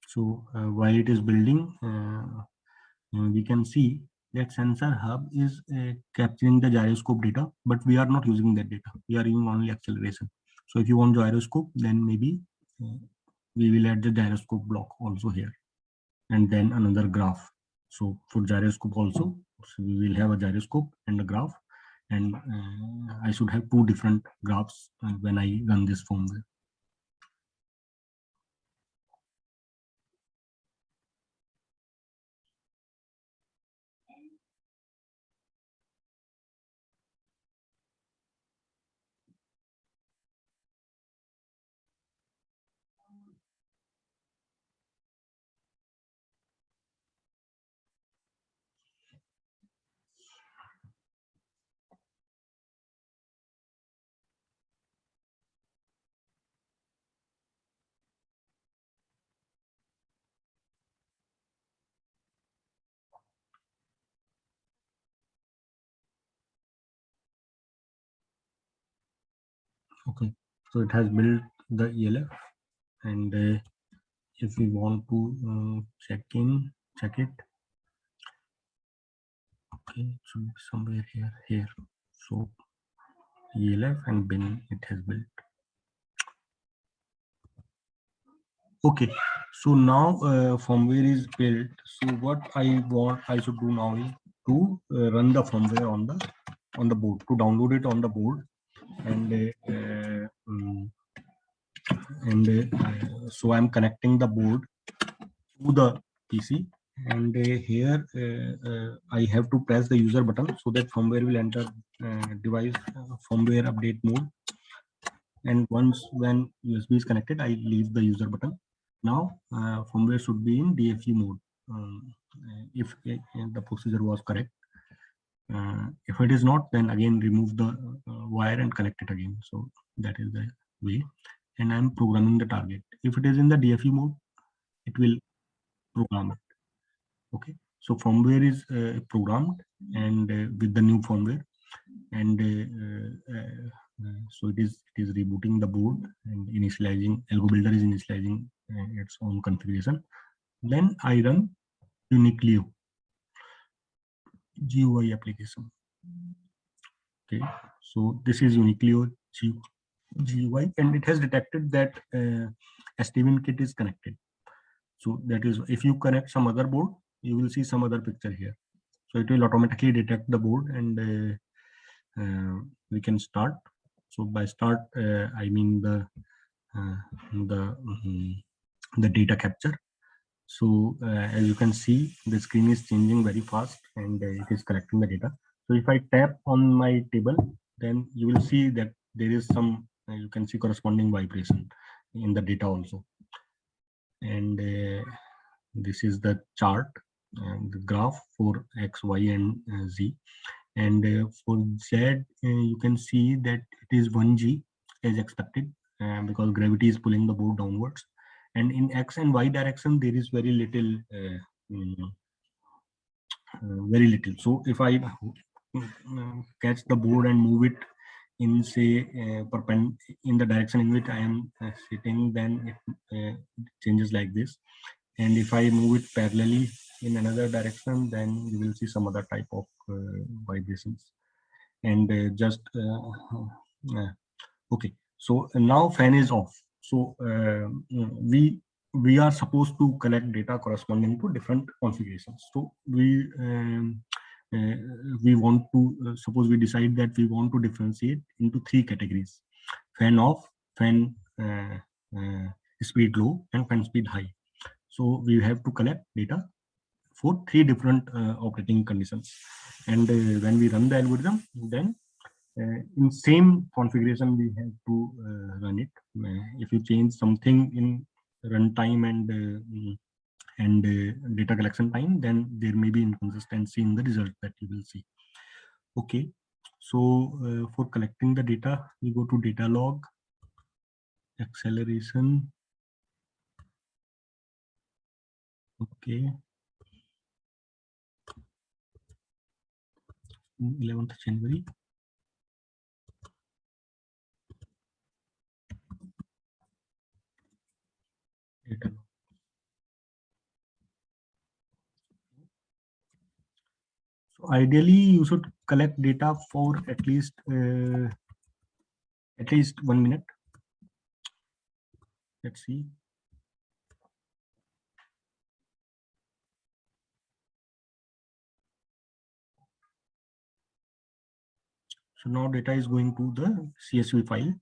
So while it is building, we can see that sensor hub is capturing the gyroscope data, but we are not using that data. We are using only acceleration. So if you want gyroscope, then maybe we will add the gyroscope block also here, and then another graph. So for gyroscope also, so we will have a gyroscope and a graph, and I should have two different graphs when I run this firmware. Okay, so it has built the ELF, and if we want to check it, okay, it should be somewhere here. So ELF and bin it has built. Okay, so now firmware is built. So what I should do now is to run the firmware on the board, to download it on the board, and so I'm connecting the board to the PC, and here I have to press the user button so that firmware will enter device firmware update mode. And once when USB is connected, I leave the user button. Now firmware should be in DFU mode if the procedure was correct. If it is not, then again remove the wire and connect it again. So that is the way. And I'm programming the target. If it is in the DFU mode, it will program it. Okay, so firmware is programmed, and with the new firmware, and so it is rebooting the board and initializing. Algo Builder is initializing its own configuration. Then I run Uniqleo GUI application. Okay, so this is Uniqleo GUI, and it has detected that STWin kit is connected. So that is, if you connect some other board, you will see some other picture here. So it will automatically detect the board, and we can start. So by start, I mean the data capture. So as you can see, the screen is changing very fast, and it is collecting the data. So if I tap on my table, then you will see that there is some, you can see corresponding vibration. in the data also. And this is the chart and the graph for X, Y, and Z. And for Z, you can see that it is 1G as expected because gravity is pulling the board downwards. And in X and Y direction, there is very little, very little. So if I catch the board and move it in, say, in the direction in which I am sitting, then it changes like this. And if I move it parallelly in another direction, then you will see some other type of vibrations. And okay, so now fan is off. So we are supposed to collect data corresponding to different configurations. So we want to suppose we decide that we want to differentiate into 3 categories: fan off, fan speed low, and fan speed high. So we have to collect data for 3 different operating conditions. And when we run the algorithm, then in same configuration we have to run it. If you change something in runtime and data collection time, then there may be inconsistency in the result that you will see. Okay, so for collecting the data, we go to data log, acceleration. Okay, 11th January. Data log. So ideally, you should collect data for at least 1 minute. Let's see. So now data is going to the CSV file.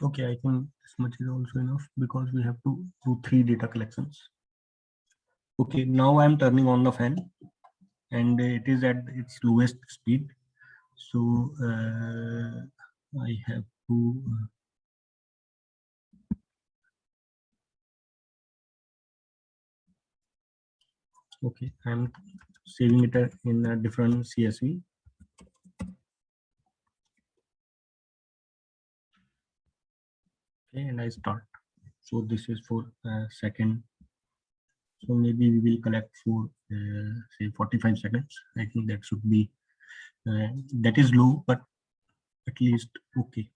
Okay, I think this much is also enough because we have to do 3 data collections. Okay, now I'm turning on the fan and it is at its lowest speed. So I have to okay, I'm saving it in a different CSV. Okay, and I start. So this is for second. So maybe we will collect for say 45 seconds. I think that should be that is low, but at least okay.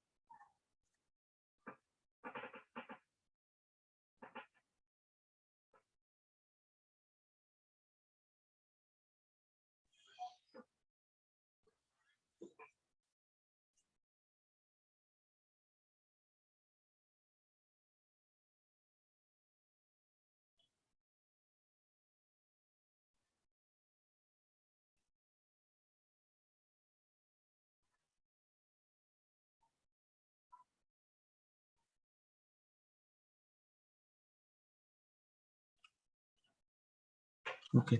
Okay,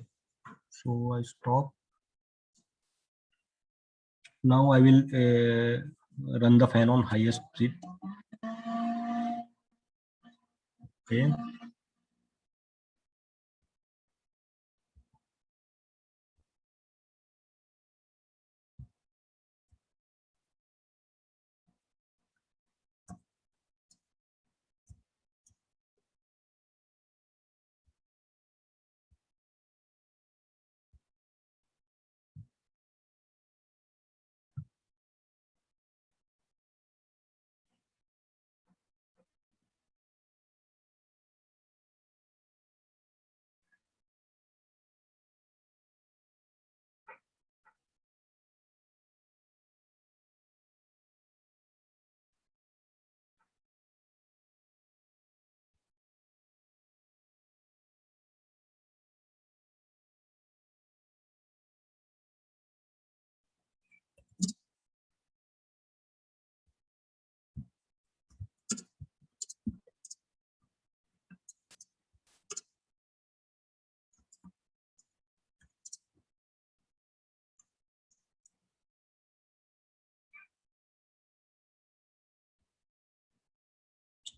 so I stop. Now I will run the fan on highest speed. Okay.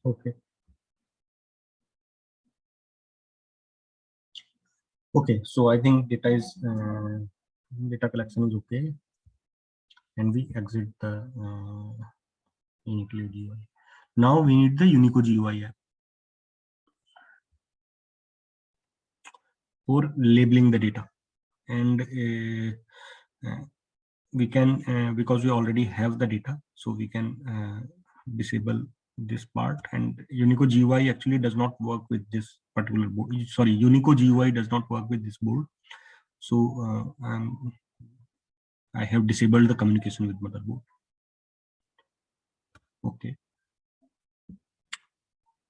Okay. Okay, so I think data collection is okay, and we exit the Uniqlo GUI. Now we need the Unico GUI app for labeling the data, and we can because we already have the data, so we can disable this part. And Unico GUI actually does not work with this particular board. Sorry, Unico GUI does not work with this board. So I have disabled the communication with motherboard. Okay.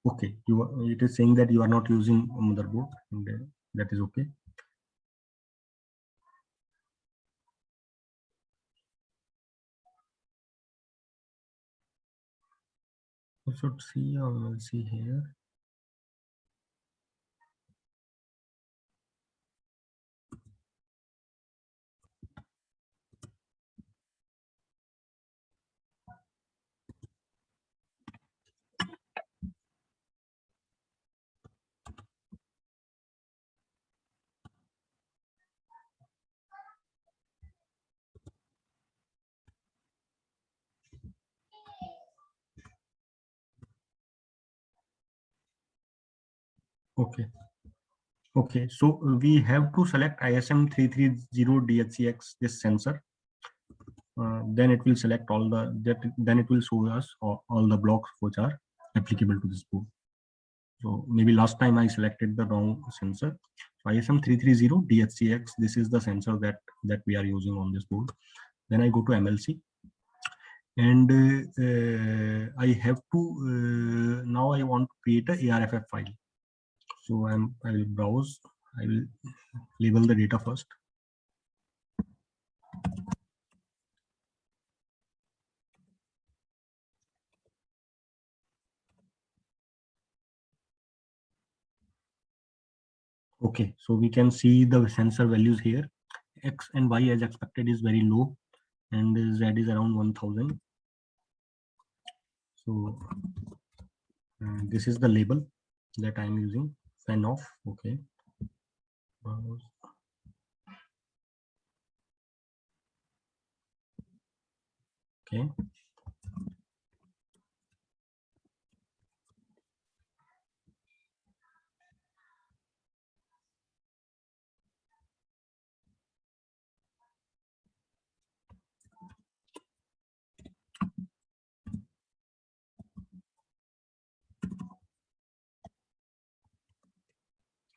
Okay, it is saying that you are not using a motherboard, and that is okay. You should see, we'll see here. Okay. Okay, so we have to select ISM 330 DHCX, this sensor. Then it will select all the then it will show us all the blocks which are applicable to this board. So maybe last time I selected the wrong sensor. So ISM 330 DHCX, this is the sensor that we are using on this board. Then I go to MLC, and I have to now I want to create a ARFF file. So I will browse. I will label the data first. Okay, so we can see the sensor values here. X and Y as expected is very low, and Z is around 1000. So this is the label that I am using. Fan off. Okay. Okay.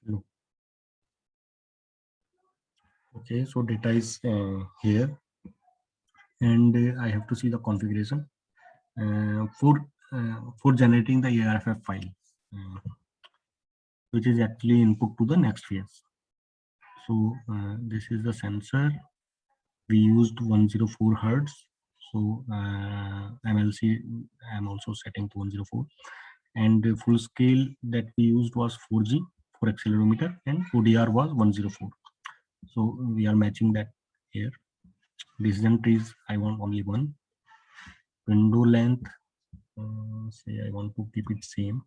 No. Okay, so data is here, and I have to see the configuration for generating the ARFF file, which is actually input to the next phase. So this is the sensor. We used 104 hertz. So MLC I'm also setting to 104, and the full scale that we used was 4G for accelerometer, and ODR was 104. So we are matching that here. Decision trees, I want only one. Window length, say I want to keep it same.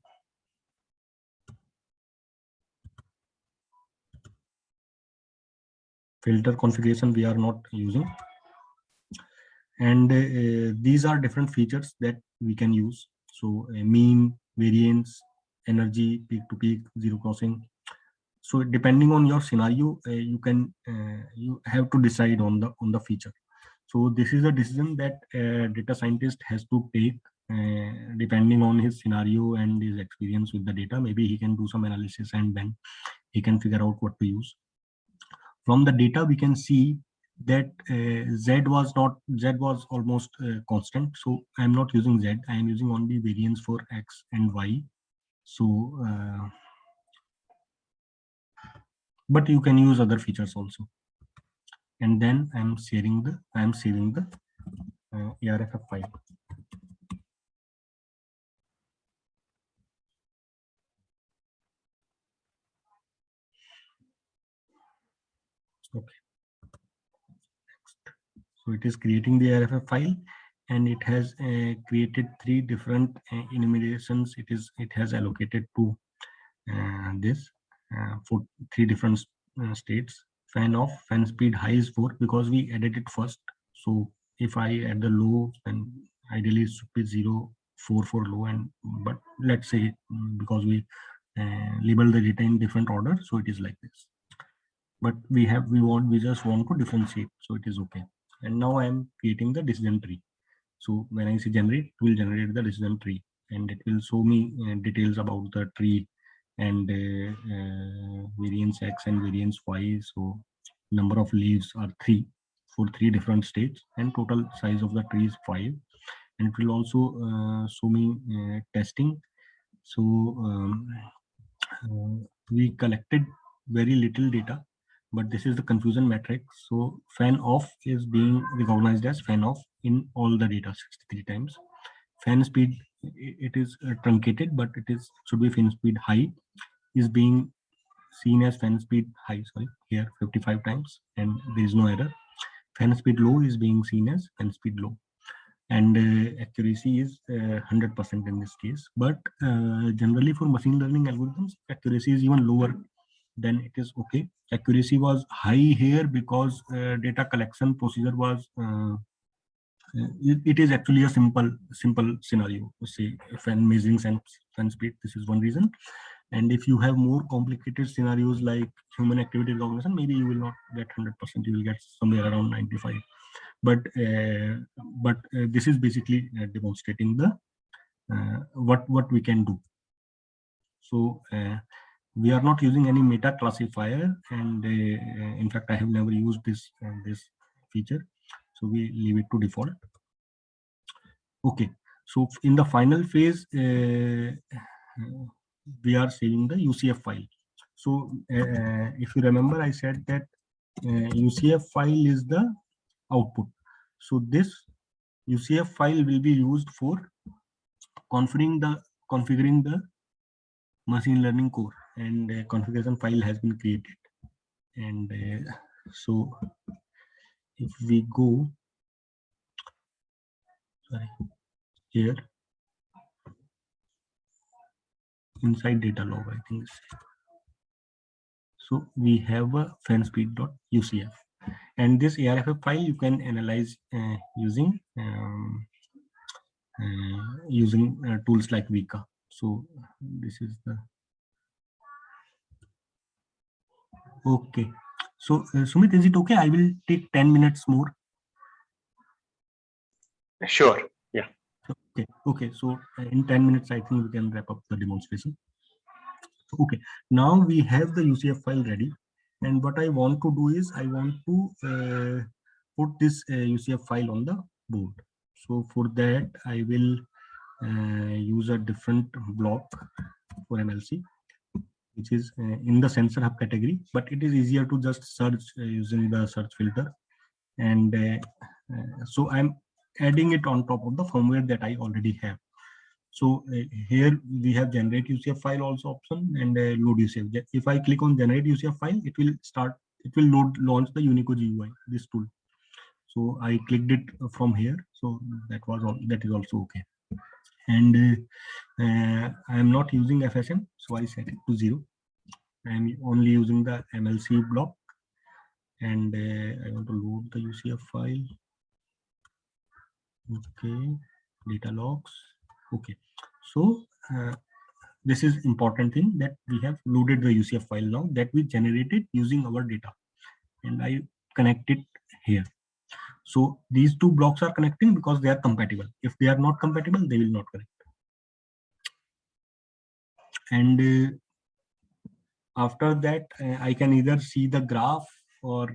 Filter configuration we are not using, and these are different features that we can use. So mean, variance, energy, peak to peak, zero crossing. So depending on your scenario, you have to decide on the feature. So this is a decision that data scientist has to take depending on his scenario and his experience with the data. Maybe he can do some analysis, and then he can figure out what to use. From the data, we can see that Z was almost constant. So I'm not using Z. I am using only variance for X and Y. So, but you can use other features also. And then I'm saving the ARFF file. Okay. Next. So it is creating the ARFF file, and it has created 3 different enumerations. It has allocated to this for 3 different states. Fan off, fan speed high is 4 because we added it first. So if I add the low, then ideally it should be 0, 4 for low, and but let's say because we label the data in different order, so it is like this. But we just want to differentiate, so it is okay. And now I am creating the decision tree. So when I say generate, it will generate the decision tree, and it will show me details about the tree and variance X and variance Y. So number of leaves are 3 for 3 different states, and total size of the tree is 5. And it will also show me testing. So we collected very little data, but this is the confusion matrix. So fan off is being recognized as fan off in all the data 63 times. Fan speed, it is truncated, but it is should be fan speed high, is being seen as fan speed high, sorry, here 55 times, and there is no error. Fan speed low is being seen as fan speed low, and accuracy is 100% in this case. But generally for machine learning algorithms, accuracy is even lower, then it is okay. Accuracy was high here because data collection procedure was it is actually a simple scenario. Say fan measuring fan speed, this is one reason. And if you have more complicated scenarios like human activity recognition, maybe you will not get 100%, you will get somewhere around 95. But this is basically demonstrating the what we can do. So we are not using any meta classifier, and in fact I have never used this feature, so we leave it to default. Okay, so in the final phase we are saving the UCF file. So if you remember, I said that UCF file is the output. So this UCF file will be used for configuring the machine learning core, and configuration file has been created. And so if we go here inside data log, I think so we have a fanspeed.ucf, and this ARFF file you can analyze using tools like Vika. So this is the okay. So Sumit, is it okay? I will take 10 minutes more. Sure. Yeah. Okay. Okay. So in 10 minutes, I think we can wrap up the demonstration. Okay. Now we have the UCF file ready, and what I want to do is I want to put this UCF file on the board. So for that, I will use a different block for MLC, which is in the sensor hub category, but it is easier to just search using the search filter. And so I'm adding it on top of the firmware that I already have. So here we have generate UCF file also option, and load UCF. If I click on generate UCF file, it will launch the Unico GUI, this tool. So I clicked it from here. So that is also okay. And I am not using FSM, so I set it to 0. I am only using the MLC block, and I want to load the UCF file. Okay, data logs. Okay, so this is important thing, that we have loaded the UCF file now that we generated using our data, and I connect it here. So these two blocks are connecting because they are compatible. If they are not compatible, they will not connect. And after that, I can either see the graph or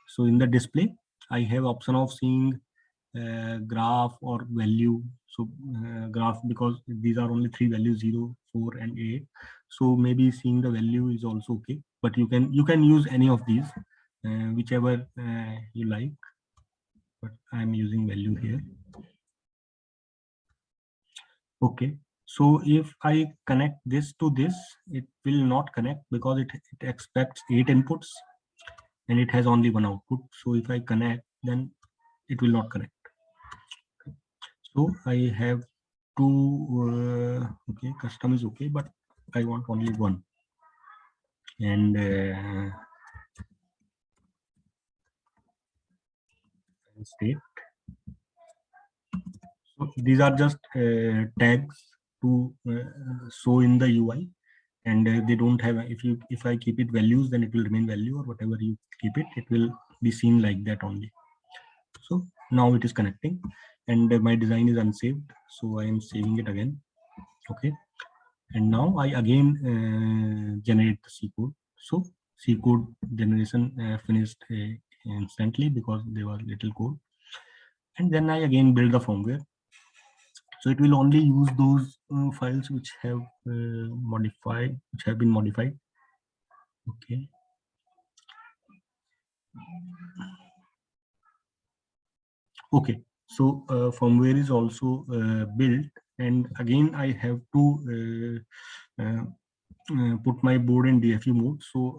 so in the display, I have option of seeing graph or value. So graph, because these are only 3 values, 0, 4, and 8. So maybe seeing the value is also okay, but you can use any of these, whichever you like. But I'm using value here. Okay. So if I connect this to this, it will not connect because it expects 8 inputs and it has only 1 output. So if I connect, then it will not connect. So I have two, okay, custom is okay, but I want only one. And state. So these are just tags to show in the UI, and they don't have, if I keep it values, then it will remain value, or whatever you keep it, it will be seen like that only. So now it is connecting, and my design is unsaved, so I am saving it again. Okay, and now I again generate the C code. So C code generation finished instantly because there was little code, and then I again build the firmware. So it will only use those files which have been modified. Okay. Okay. So firmware is also built, and again I have to put my board in DFE mode. So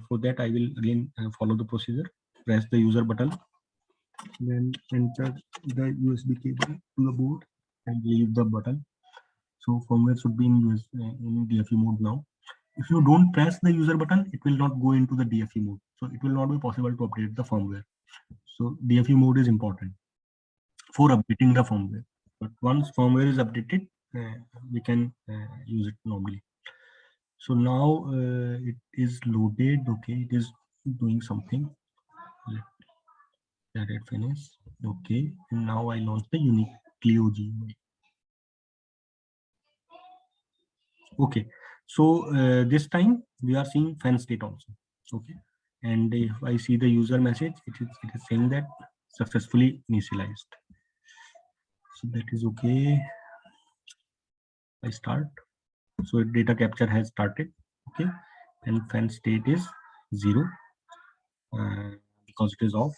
for that, I will again follow the procedure. Press the user button, then enter the USB cable to the board, and leave the button. So firmware should be in DFE mode now. If you don't press the user button, it will not go into the DFE mode. So it will not be possible to update the firmware. So DFE mode is important for updating the firmware. But once firmware is updated, we can use it normally. So now it is loaded. Okay, it is doing something. Let it finish. Okay, and now I launch the unique Clio GUI. Okay, so this time we are seeing fan state also. Okay, and if I see the user message, it is saying that successfully initialized. So that is okay. I start. So data capture has started. Okay, and fan state is 0 because it is off.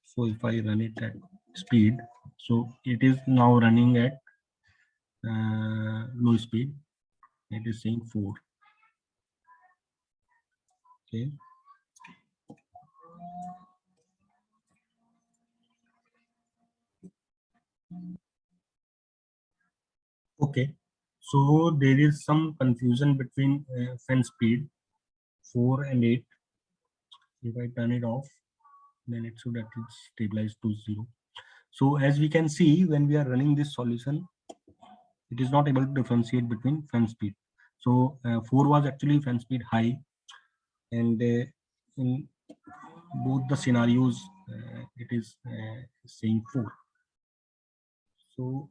So if I run it at speed, so it is now running at low speed. It is saying 4. Okay. Okay. So there is some confusion between fan speed 4 and 8. If I turn it off, then it should at least stabilize to 0. So as we can see, when we are running this solution, it is not able to differentiate between fan speed. So 4 was actually fan speed high, and in both the scenarios, it is saying 4. So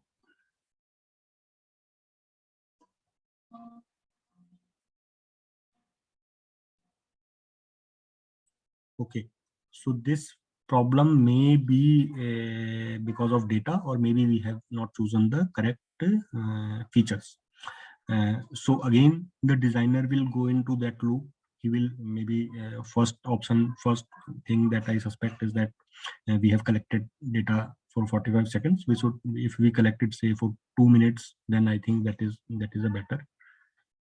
okay, so this problem may be because of data, or maybe we have not chosen the correct features. So again, the designer will go into that loop. He will maybe first thing that I suspect is that we have collected data for 45 seconds. We should, if we collected say for 2 minutes, then I think that is a better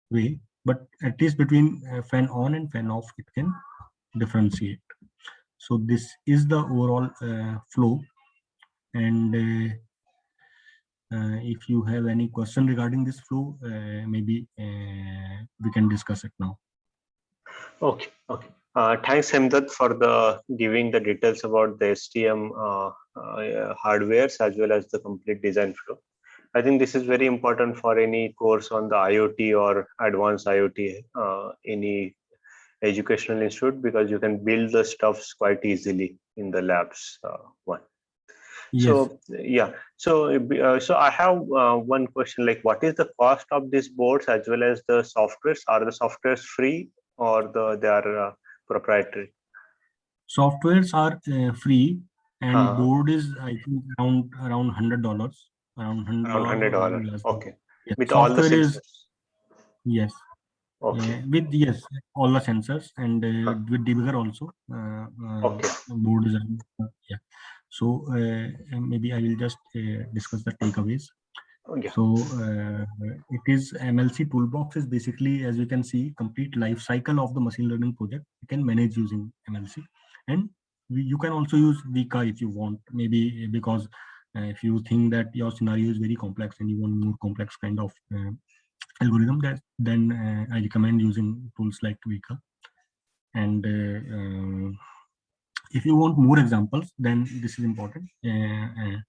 way. But at least between fan on and fan off, it can differentiate. So this is the overall flow, and if you have any question regarding this flow, maybe we can discuss it now. Okay, okay. Thanks, Hemdat, for the giving the details about the STM hardwares as well as the complete design flow. I think this is very important for any course on the IoT or advanced IoT, any educational institute, because you can build the stuffs quite easily in the labs. One. Yes. So yeah, so I have one question, like what is the cost of these boards as well as the softwares? Are the softwares free or they are proprietary? Softwares are free, and board is I think around $100, around $100 Around or $100. even less. Okay. Yes. With all the Software is, sensors. yes. Okay. With all the sensors, and with debugger also. Okay. Board is yeah. So maybe I will just discuss the takeaways. Yeah. So it is MLC Toolbox is basically, as you can see, complete life cycle of the machine learning project. You can manage using MLC, and you can also use Vika if you want, maybe because If you think that your scenario is very complex and you want more complex kind of algorithm, then I recommend using tools like Vika. And if you want more examples, then this is important. You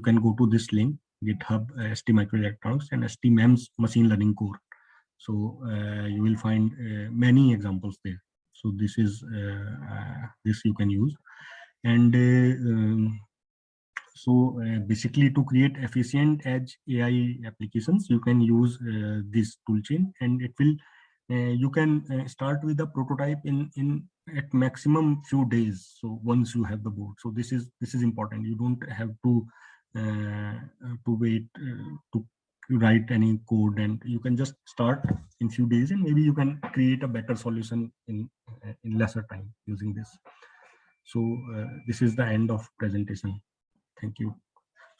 can go to this link, GitHub, ST Microelectronics and STMEMS machine learning core. So you will find many examples there. So this is this you can use. And basically, to create efficient edge AI applications, you can use this toolchain, and it will you can start with a prototype in at maximum few days. So once you have the board, so this is important. You don't have to wait to write any code, and you can just start in few days, and maybe you can create a better solution in lesser time using this. So this is the end of presentation. Thank you.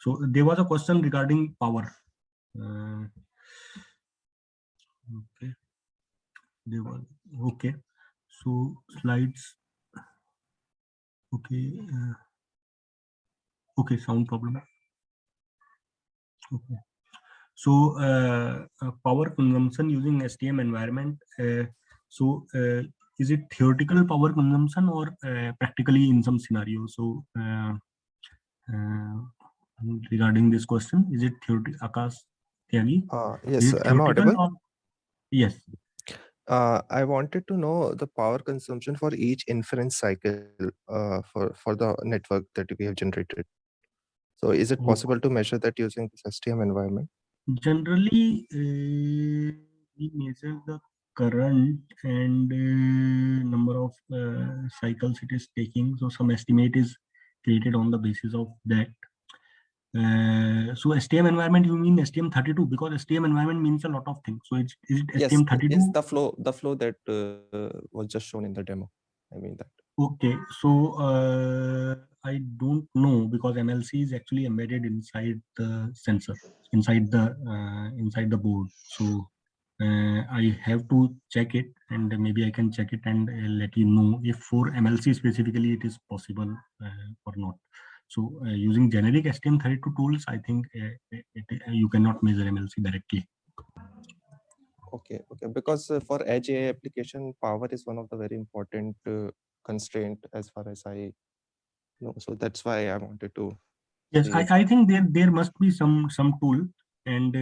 So there was a question regarding power. Okay. There was okay. So slides. Okay. Okay. Sound problem. Okay. So power consumption using STM environment. Is it theoretical power consumption or practically in some scenarios? So regarding this question, is it theoretical? Akash Tyagi? Yes, am I audible? Or, yes. I wanted to know the power consumption for each inference cycle for the network that we have generated. So is it possible to measure that using this STM environment? Generally, we measure the current and number of cycles it is taking. So some estimate is created on the basis of that. So STM environment, you mean STM32? Because STM environment means a lot of things. So is it STM32? Yes, the flow that was just shown in the demo. I mean that. Okay, so I don't know, because MLC is actually embedded inside the sensor, inside the board. So I have to check it, and maybe I can check it and let you know if for MLC specifically it is possible or not. So using generic STM32 tools, I think you cannot measure MLC directly. Okay, because for edge AI application, power is one of the very important constraint as far as I know. So that's why I wanted to. Yes, I think there must be some tool, and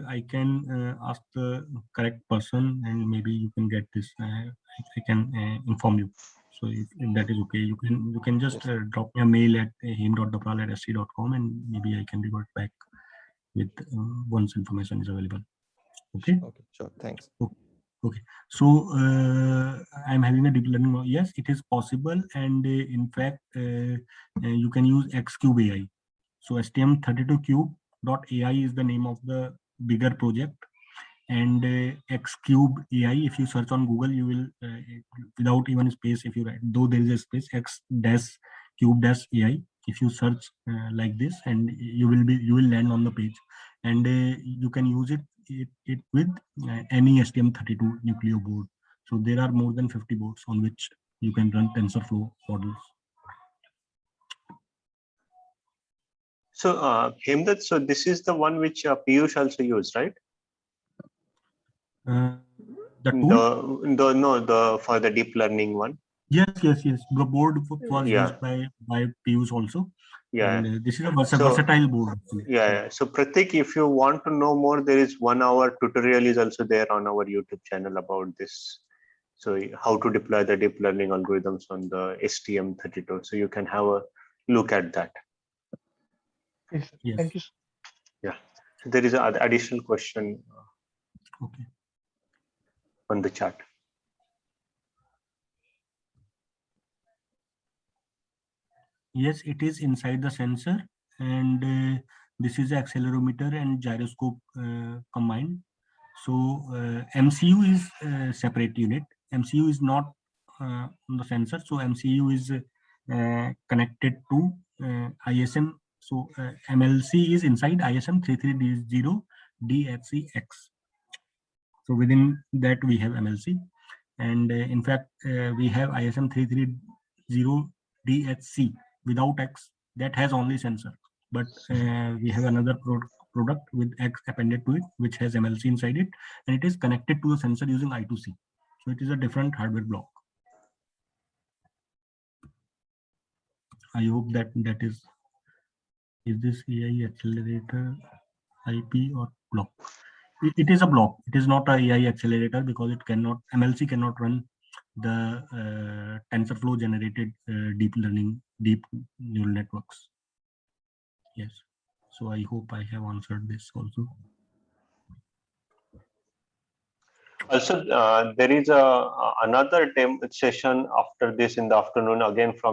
I can ask the correct person, and maybe you can get this. I can inform you. So if that is okay, you can just drop me a mail at him.dapral@sc.com, and maybe I can revert back with once information is available. Okay. Okay, sure. Thanks. Okay. So I'm having a deep learning. Yes, it is possible, and in fact, you can use Xcube AI. So STM32cube.ai is the name of the bigger project, and Xcube AI. If you search on Google, you will without even space. If you write, though there is a space, X-cube-AI. If you search like this, and you will land on the page, and you can use it with any STM32 Nucleo board. So there are more than 50 boards on which you can run TensorFlow models. So Hemdat, so this is the one which Piyush also used, right? The tool? For the deep learning one. Yes. The board was used by Piyush also. Yeah. And this is a versatile board. Yeah. So Pratik, if you want to know more, there is 1 hour tutorial is also there on our YouTube channel about this. So how to deploy the deep learning algorithms on the STM32. So you can have a look at that. Yes. Thank you. Yeah. So there is an additional question on the chat. Yes, it is inside the sensor, and this is the accelerometer and gyroscope combined. So MCU is a separate unit. MCU is not on the sensor. So MCU is connected to ISM. So MLC is inside ISM 33D0DHCX. So within that we have MLC, and in fact we have ISM 330DHC. without X, that has only sensor. But we have another product with X appended to it, which has MLC inside it, and it is connected to a sensor using I2C. So it is a different hardware block. I hope that is this AI accelerator IP or block? It is a block. It is not a AI accelerator because it cannot, MLC cannot run the TensorFlow generated deep neural networks. Yes. So I hope I have answered this also. Also, there is another session after this in the afternoon, again from